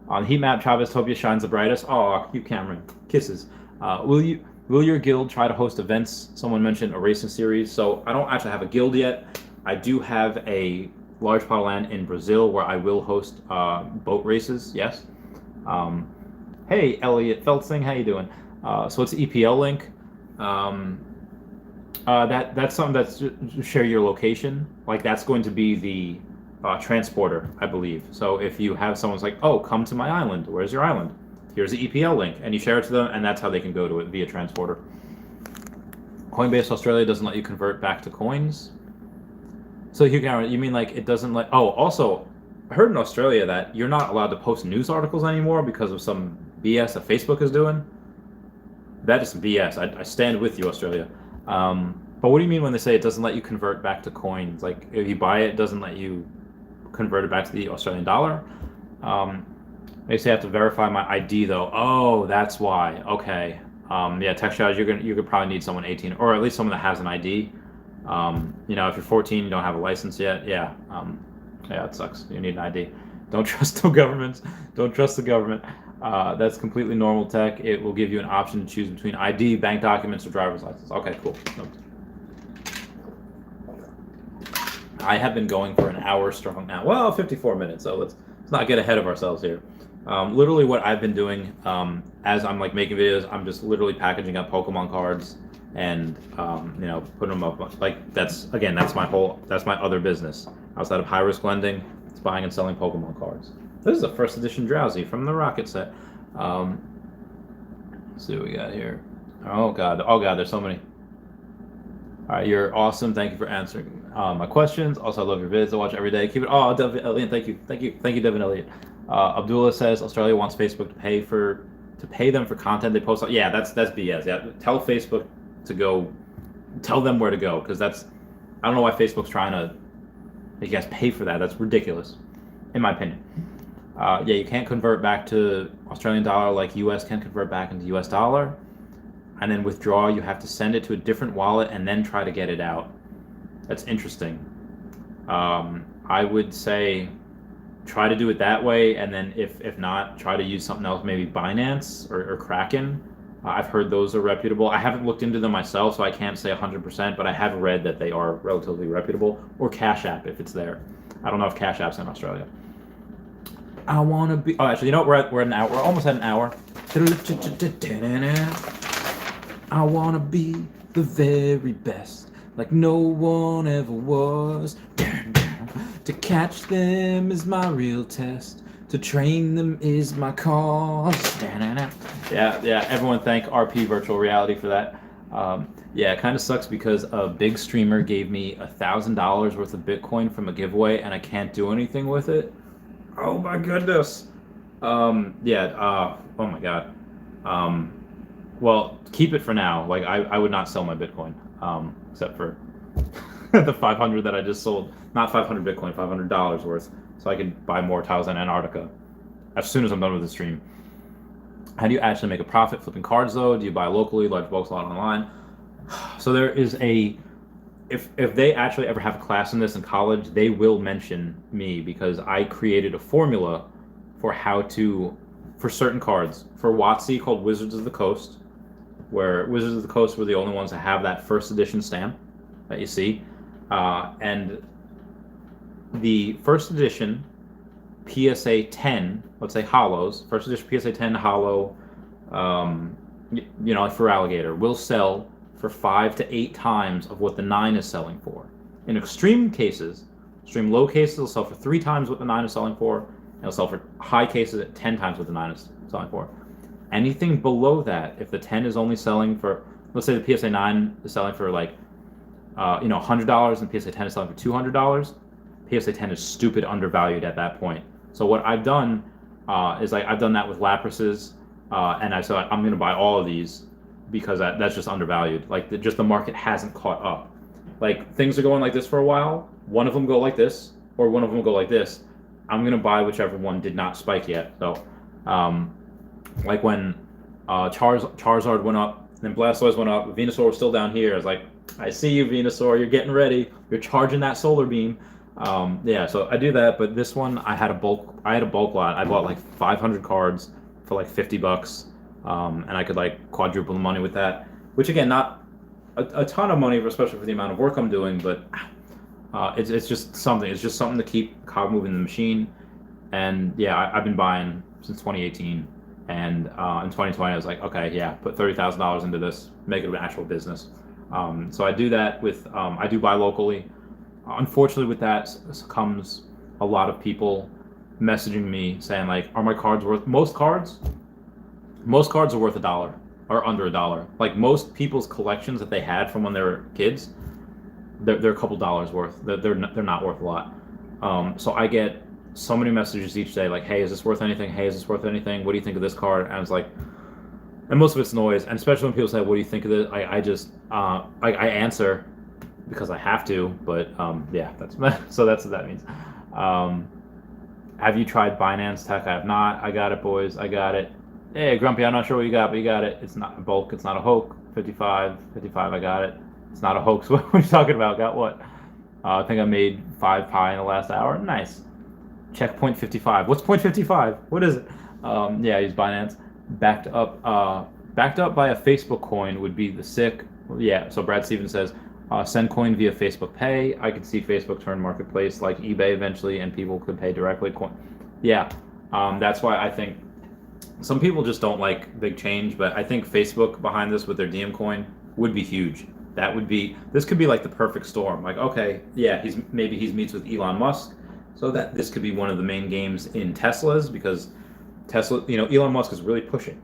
On heat map, Chavez Topia shines the brightest. Oh, cute Cameron. Kisses. Will your guild try to host events? Someone mentioned a racing series. So I don't actually have a guild yet. I do have a large plot of land in Brazil where I will host boat races. Yes. Hey, Elliot Feltzing, how you doing? So it's the EPL link. That's something that's share your location. That's going to be the transporter, I believe. So if you have someone's like, oh, come to my island. Where's your island? Here's the EPL link. And you share it to them, and that's how they can go to it via transporter. Coinbase Australia doesn't let you convert back to coins. So you mean it doesn't let... Oh, also, I heard in Australia that you're not allowed to post news articles anymore because of some BS that Facebook is doing. That is some BS. I stand with you, Australia. But what do you mean when they say it doesn't let you convert back to coins? If you buy it doesn't let you convert it back to the Australian dollar. They say I have to verify my ID though. Oh, that's why. Okay. Yeah, tech strategy. You could probably need someone 18, or at least someone that has an ID. If you're 14, you don't have a license yet. Yeah. Yeah, it sucks. You need an ID. Don't trust the government. Don't trust the government. That's completely normal tech. It will give you an option to choose between ID, bank documents, or driver's license. Okay, cool. Nope. I have been going for an hour strong now. Well, 54 minutes, so let's not get ahead of ourselves here. Literally what I've been doing, as I'm like making videos, I'm just literally packaging up Pokemon cards and putting them up. Like that's my other business outside of high risk lending. It's buying and selling Pokemon cards. This is a first edition Drowsy from the Rocket set. Let's see what we got here. Oh god, there's so many. All right, you're awesome. Thank you for answering my questions. Also, I love your vids. I watch every day. Keep it. Oh, Devin Elliott, thank you, Devin Elliott. Abdullah says Australia wants Facebook to pay them for content they post. Yeah, that's BS. Yeah, tell Facebook to go. Tell them where to go, because I don't know why Facebook's trying to make you guys pay for that. That's ridiculous, in my opinion. Yeah, you can't convert back to Australian dollar like US can convert back into US dollar. And then withdraw, you have to send it to a different wallet and then try to get it out. That's interesting. I would say try to do it that way, and then if not, try to use something else, maybe Binance or Kraken. I've heard those are reputable. I haven't looked into them myself, so I can't say 100%, but I have read that they are relatively reputable. Or Cash App if it's there. I don't know if Cash App's in Australia. I want to be... Oh, actually, you know what? We're at an hour. We're almost at an hour. I want to be the very best, like no one ever was. To catch them is my real test. To train them is my cause. Yeah, everyone thank RP Virtual Reality for that. Yeah, it kind of sucks because a big streamer gave me $1,000 worth of Bitcoin from a giveaway, and I can't do anything with it. Oh my goodness. Oh my god. Well, keep it for now. Like I would not sell my Bitcoin, except for the 500 that I just sold. Not 500 Bitcoin, $500 worth, so I could buy more tiles in Antarctica as soon as I'm done with the stream. How do you actually make a profit flipping cards though? Do you buy locally, large bulks, a lot online? So there is if they actually ever have a class in this in college, they will mention me, because I created a formula for how to, for certain cards, for WotC called Wizards of the Coast, where Wizards of the Coast were the only ones that have that first edition stamp that you see, and the first edition PSA 10, let's say hollows, first edition PSA 10 hollow, like for Alligator, will sell for 5 to 8 times of what the 9 is selling for. In extreme cases, extreme low cases, it'll sell for 3 times what the 9 is selling for, and it'll sell for high cases at 10 times what the 9 is selling for. Anything below that, if the 10 is only selling for, let's say the PSA 9 is selling for like, $100 and PSA 10 is selling for $200, PSA 10 is stupid undervalued at that point. So what I've done is like I've done that with Laprases, and I said I'm going to buy all of these because that's just undervalued. Like the market hasn't caught up. Like things are going like this for a while. One of them go like this, or one of them go like this. I'm going to buy whichever one did not spike yet. So, like when Charizard went up, then Blastoise went up, Venusaur was still down here. I was like, I see you, Venusaur. You're getting ready. You're charging that solar beam. So I do that, but this one I had a bulk lot. I bought like 500 cards for like $50, and I could like quadruple the money with that, which again, not a ton of money, especially for the amount of work I'm doing, but it's just something. It's just something to keep cog moving the machine. And yeah, I've been buying since 2018, and in 2020 I was like, okay, yeah, put $30,000 into this, make it an actual business. So I do that with I do buy locally. Unfortunately, with that comes a lot of people messaging me saying like, are my cards worth... Most cards are worth $1 or under $1. Like most people's collections that they had from when they were kids, they're a couple dollars worth. They're not worth a lot. So I get so many messages each day like, hey, is this worth anything? Hey, is this worth anything? What do you think of this card? And I was like, and most of it's noise. And especially when people say, what do you think of this? I answer because I have to, but that's so that's what that means. Have you tried Binance Tech? I have not. I got it, boys. I got it. Hey, Grumpy, I'm not sure what you got, but you got it. It's not a bulk. It's not a hoax. 55. I got it. It's not a hoax. What are you talking about? Got what? I think I made 5 pi in the last hour. Nice. Check 0.55. What's 0.55? What is it? Yeah, use Binance. Backed up by a Facebook coin would be the sick. Yeah. So Brad Stevens says, send coin via Facebook Pay. I could see Facebook turn marketplace like eBay eventually, and people could pay directly. Yeah. That's why I think some people just don't like big change, but I think Facebook behind this with their DM coin would be huge. This could be like the perfect storm. Like, okay, yeah, he meets with Elon Musk, so that this could be one of the main games in Teslas, because Tesla, Elon Musk is really pushing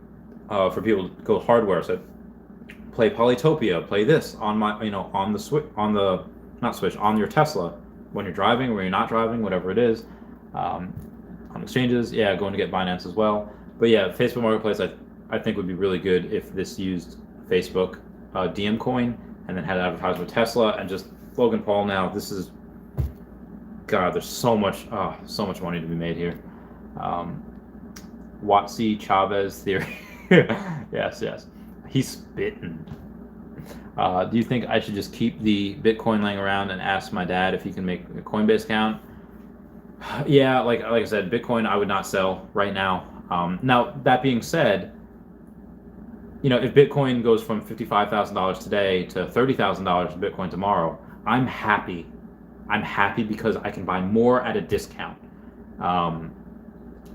for people to go hardware. So play Polytopia, play this on my, on the switch, on your Tesla when you're driving or when you're not driving, whatever it is. On exchanges, yeah, going to get Binance as well. But yeah, Facebook Marketplace, I think would be really good if this used Facebook DM coin and then had it advertised with Tesla and just Logan Paul. Now this is, God, there's so much money to be made here. Watsy Chavez theory. yes, he's spitting. Do you think I should just keep the Bitcoin laying around and ask my dad if he can make a Coinbase account? Yeah, like I said, Bitcoin I would not sell right now. Now that being said, if Bitcoin goes from $55,000 today to $30,000 in Bitcoin tomorrow, I'm happy. I'm happy because I can buy more at a discount.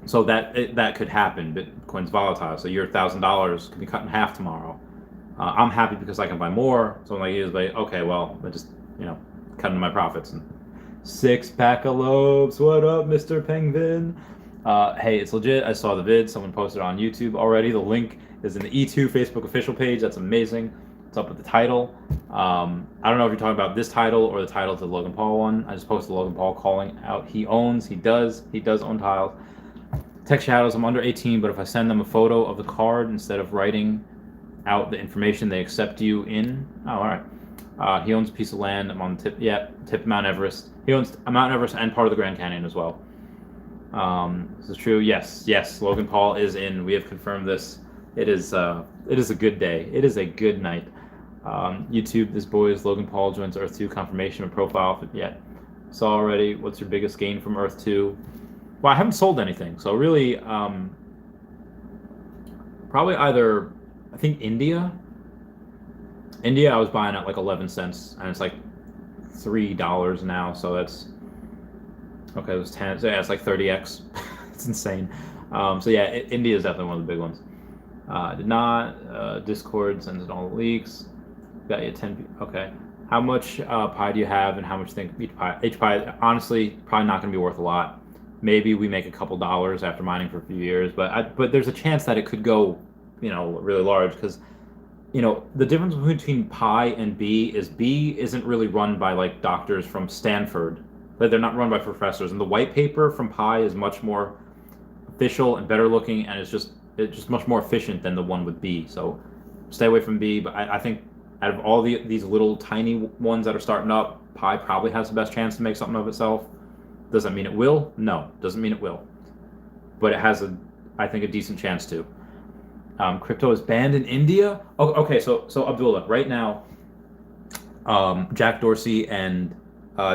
So that could happen. Bitcoin's volatile, so your $1,000 could be cut in half tomorrow. I'm happy because I can buy more. So like he was like, okay, well, I just cut into my profits. And 6-pack of lobes. What up, Mr. Penguin? Hey, it's legit. I saw the vid. Someone posted on YouTube already. The link is in the E2 Facebook official page. That's amazing. It's up with the title. I don't know if you're talking about this title or the title to the Logan Paul one. I just posted Logan Paul calling out he does own tiles. Tech Shadows, I'm under 18, but if I send them a photo of the card instead of writing out the information, they accept you in. Oh, all right. He owns a piece of land. I'm on the tip of Mount Everest. He owns Mount Everest and part of the Grand Canyon as well. This is true. Yes. Logan Paul is in. We have confirmed this. It is a good day. It is a good night. YouTube, this boy is Logan Paul joins Earth 2 confirmation of profile. Yet. Saw already. What's your biggest gain from Earth 2? Well, I haven't sold anything, so really, probably either, I think India. I was buying at like 11 cents, and it's like $3 now, so that's, okay, it was 10, so yeah, it's like 30x. It's insane. So yeah, India is definitely one of the big ones. Did not, Discord sends in all the leaks. Got you 10, okay. How much pie do you have, and how much think each pie, honestly, probably not going to be worth a lot. Maybe we make a couple dollars after mining for a few years, but there's a chance that it could go, really large, because, the difference between Pi and B isn't really run by like doctors from Stanford. They're not run by professors, and the white paper from Pi is much more official and better looking, and it's just much more efficient than the one with B. So stay away from B. But I think out of all these little tiny ones that are starting up, Pi probably has the best chance to make something of itself. Does that mean it will? No, doesn't mean it will. But it has I think a decent chance to. Crypto is banned in India? Oh, okay, so Abdullah, right now, Jack Dorsey and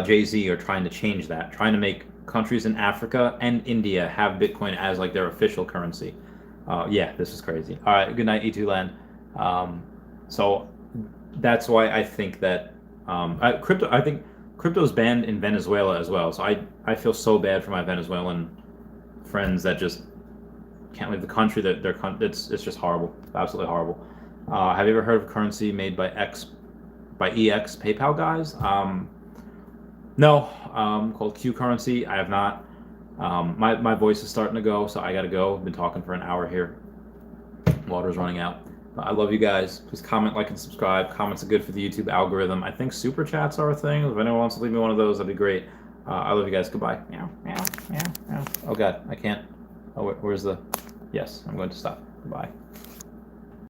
Jay-Z are trying to change that, trying to make countries in Africa and India have Bitcoin as like their official currency. Yeah, this is crazy. All right, good night, E2 Land. So that's why I think that I think crypto is banned in Venezuela as well. So I feel so bad for my Venezuelan friends that just can't leave the country. It's just horrible, absolutely horrible. Have you ever heard of currency made by EX PayPal guys? No, called Q currency. I have not. My voice is starting to go, so I gotta go. I've been talking for an hour here. Water's running out. I love you guys. Please comment, like, and subscribe. Comments are good for the YouTube algorithm. I think super chats are a thing. If anyone wants to leave me one of those, that'd be great. I love you guys. Goodbye. Meow, meow, meow, meow. Oh God, I can't. Oh, where's the? Yes, I'm going to stop. Goodbye.